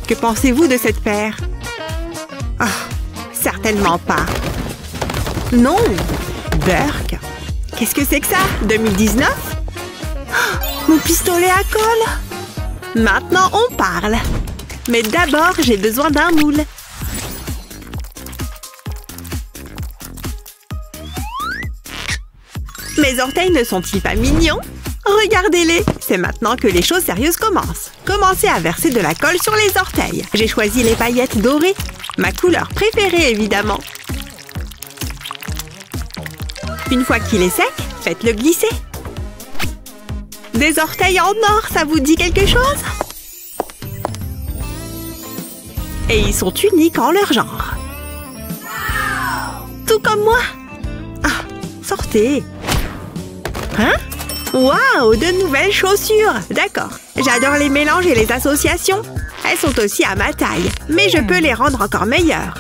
Que pensez-vous de cette paire? Ah, certainement pas. Non, Burke. Qu'est-ce que c'est que ça? 2019? Oh, mon pistolet à colle. Maintenant, on parle. Mais d'abord, j'ai besoin d'un moule. Mes orteils ne sont-ils pas mignons? Regardez-les! C'est maintenant que les choses sérieuses commencent. Commencez à verser de la colle sur les orteils. J'ai choisi les paillettes dorées. Ma couleur préférée, évidemment. Une fois qu'il est sec, faites-le glisser. Des orteils en or, ça vous dit quelque chose? Et ils sont uniques en leur genre. Tout comme moi. Ah, ça porter. Hein? Waouh, de nouvelles chaussures. D'accord. J'adore les mélanges et les associations. Elles sont aussi à ma taille, mais je peux les rendre encore meilleures.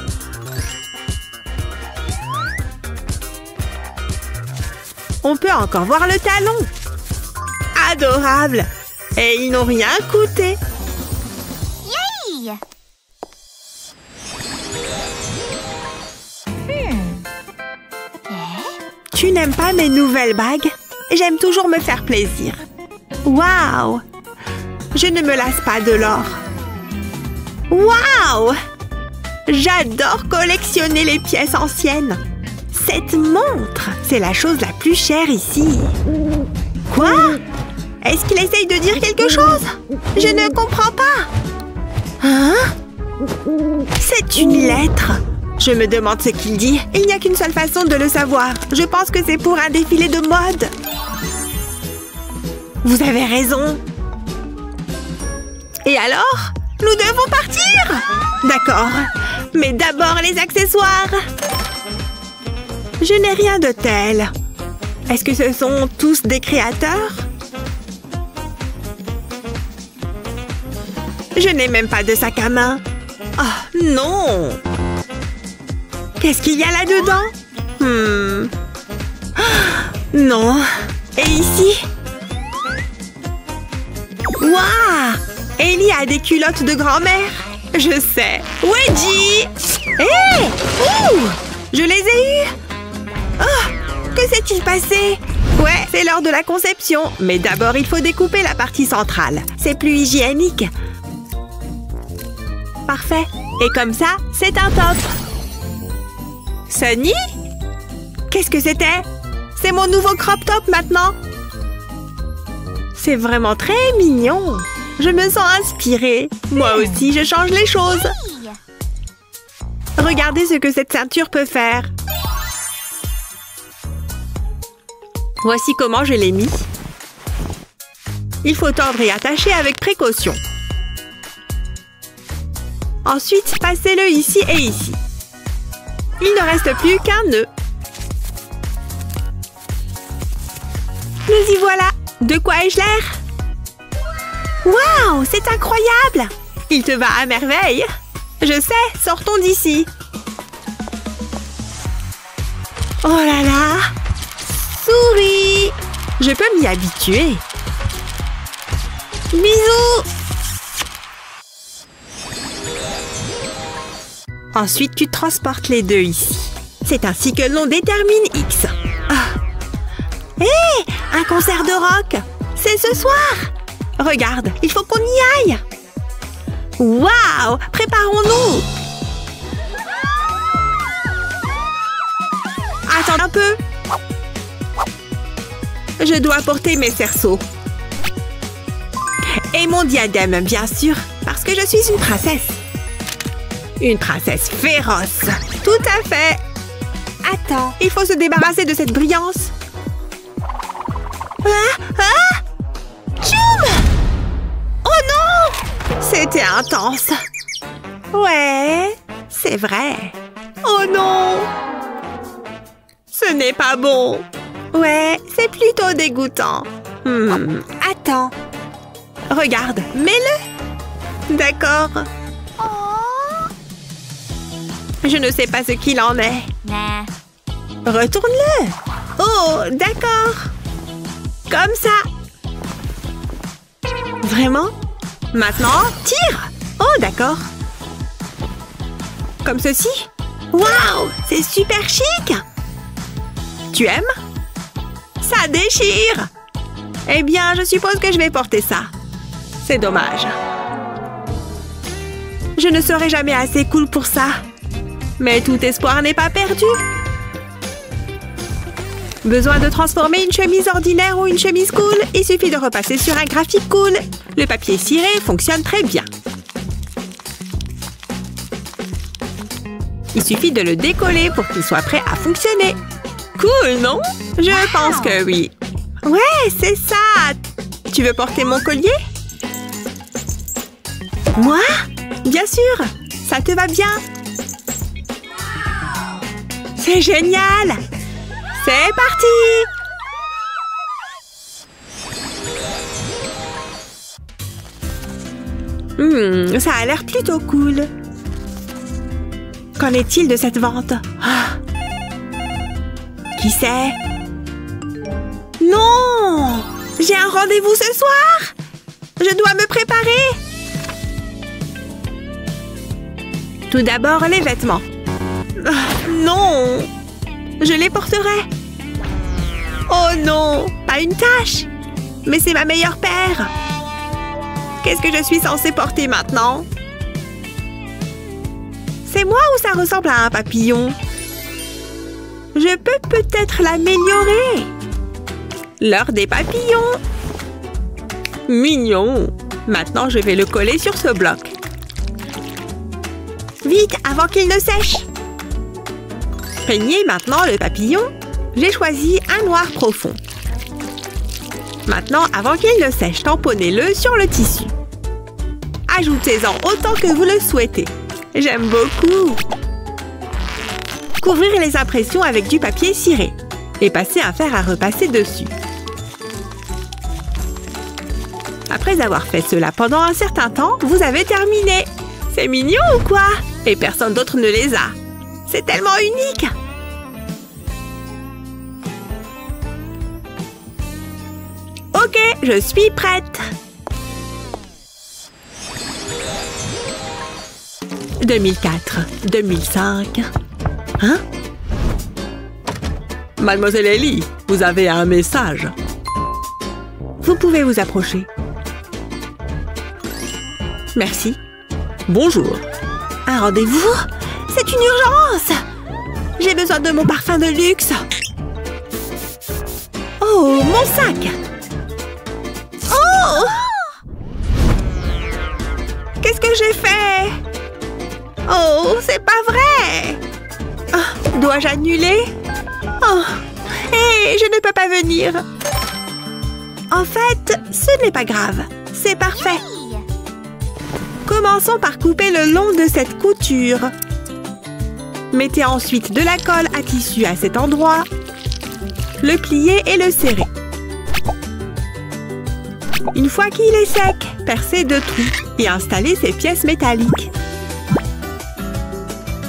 On peut encore voir le talon. Adorable. Et ils n'ont rien coûté. Tu n'aimes pas mes nouvelles bagues? J'aime toujours me faire plaisir. Waouh! Je ne me lasse pas de l'or. Waouh! J'adore collectionner les pièces anciennes. Cette montre, c'est la chose la plus chère ici. Quoi? Est-ce qu'il essaye de dire quelque chose? Je ne comprends pas. Hein? C'est une lettre. Je me demande ce qu'il dit. Il n'y a qu'une seule façon de le savoir. Je pense que c'est pour un défilé de mode. Vous avez raison. Et alors? Nous devons partir? D'accord. Mais d'abord les accessoires. Je n'ai rien de tel. Est-ce que ce sont tous des créateurs? Je n'ai même pas de sac à main. Oh, non! Qu'est-ce qu'il y a là-dedans? Non. Et ici? Waouh! Ellie a des culottes de grand-mère. Je sais. Wedgie! Hé! Ouh! Je les ai eues! Oh! Que s'est-il passé? Ouais, c'est l'heure de la conception. Mais d'abord, il faut découper la partie centrale. C'est plus hygiénique. Parfait. Et comme ça, c'est un top. Sunny? Qu'est-ce que c'était? C'est mon nouveau crop top maintenant. C'est vraiment très mignon. Je me sens inspirée. Moi aussi, je change les choses. Regardez ce que cette ceinture peut faire. Voici comment je l'ai mis. Il faut tordre et attacher avec précaution. Ensuite, passez-le ici et ici. Il ne reste plus qu'un nœud. Nous y voilà. De quoi ai-je l'air? Waouh, c'est incroyable! Il te va à merveille. Je sais, sortons d'ici. Oh là là! Souris! Je peux m'y habituer. Bisous! Ensuite, tu transportes les deux ici. C'est ainsi que l'on détermine X. Ah. Hé! Un concert de rock! C'est ce soir! Regarde, il faut qu'on y aille! Waouh! Préparons-nous! Attends un peu! Je dois porter mes cerceaux. Et mon diadème, bien sûr, parce que je suis une princesse. Une princesse féroce. Tout à fait. Attends, il faut se débarrasser de cette brillance. Tchoum! Oh non! C'était intense. Ouais, c'est vrai. Oh non! Ce n'est pas bon. Ouais, c'est plutôt dégoûtant. Attends. Regarde, mets-le. D'accord. Je ne sais pas ce qu'il en est. Retourne-le. Oh, d'accord. Comme ça. Vraiment? Maintenant, tire. Oh, d'accord. Comme ceci. Waouh, c'est super chic. Tu aimes? Ça déchire. Eh bien, je suppose que je vais porter ça. C'est dommage. Je ne serai jamais assez cool pour ça. Mais tout espoir n'est pas perdu. Besoin de transformer une chemise ordinaire ou une chemise cool? Il suffit de repasser sur un graphique cool. Le papier ciré fonctionne très bien. Il suffit de le décoller pour qu'il soit prêt à fonctionner. Cool, non? Je pense que oui. Ouais, c'est ça. Tu veux porter mon collier? Moi? Bien sûr. Ça te va bien? C'est génial! C'est parti! Ça a l'air plutôt cool. Qu'en est-il de cette vente? Qui c'est? Non! J'ai un rendez-vous ce soir! Je dois me préparer! Tout d'abord, les vêtements. Non! Je les porterai! Oh non! Pas une tache! Mais c'est ma meilleure paire! Qu'est-ce que je suis censée porter maintenant? C'est moi ou ça ressemble à un papillon? Je peux peut-être l'améliorer! L'heure des papillons! Mignon! Maintenant, je vais le coller sur ce bloc. Vite, avant qu'il ne sèche! Peignez maintenant le papillon. J'ai choisi un noir profond. Maintenant, avant qu'il ne sèche, tamponnez-le sur le tissu. Ajoutez-en autant que vous le souhaitez. J'aime beaucoup. Couvrir les impressions avec du papier ciré et passer un fer à repasser dessus. Après avoir fait cela pendant un certain temps, vous avez terminé. C'est mignon ou quoi? Et personne d'autre ne les a. C'est tellement unique. Ok, je suis prête. 2004, 2005. Hein? Mademoiselle Ellie, vous avez un message. Vous pouvez vous approcher. Merci. Bonjour. Un rendez-vous? C'est une urgence! J'ai besoin de mon parfum de luxe. Oh, mon sac! Oh! Qu'est-ce que j'ai fait? Oh, c'est pas vrai! Oh, dois-je annuler? Oh, hé, je ne peux pas venir. En fait, ce n'est pas grave. C'est parfait. Commençons par couper le long de cette couture. Mettez ensuite de la colle à tissu à cet endroit. Le plier et le serrer. Une fois qu'il est sec, percez 2 trous et installez ces pièces métalliques.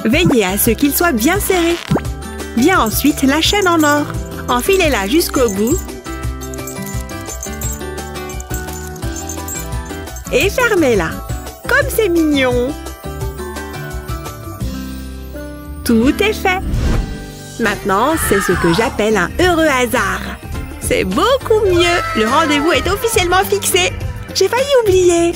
Veillez à ce qu'il soit bien serré. Bien ensuite la chaîne en or. Enfilez-la jusqu'au bout. Et fermez-la. Comme c'est mignon! Tout est fait! Maintenant, c'est ce que j'appelle un heureux hasard. C'est beaucoup mieux! Le rendez-vous est officiellement fixé! J'ai failli oublier!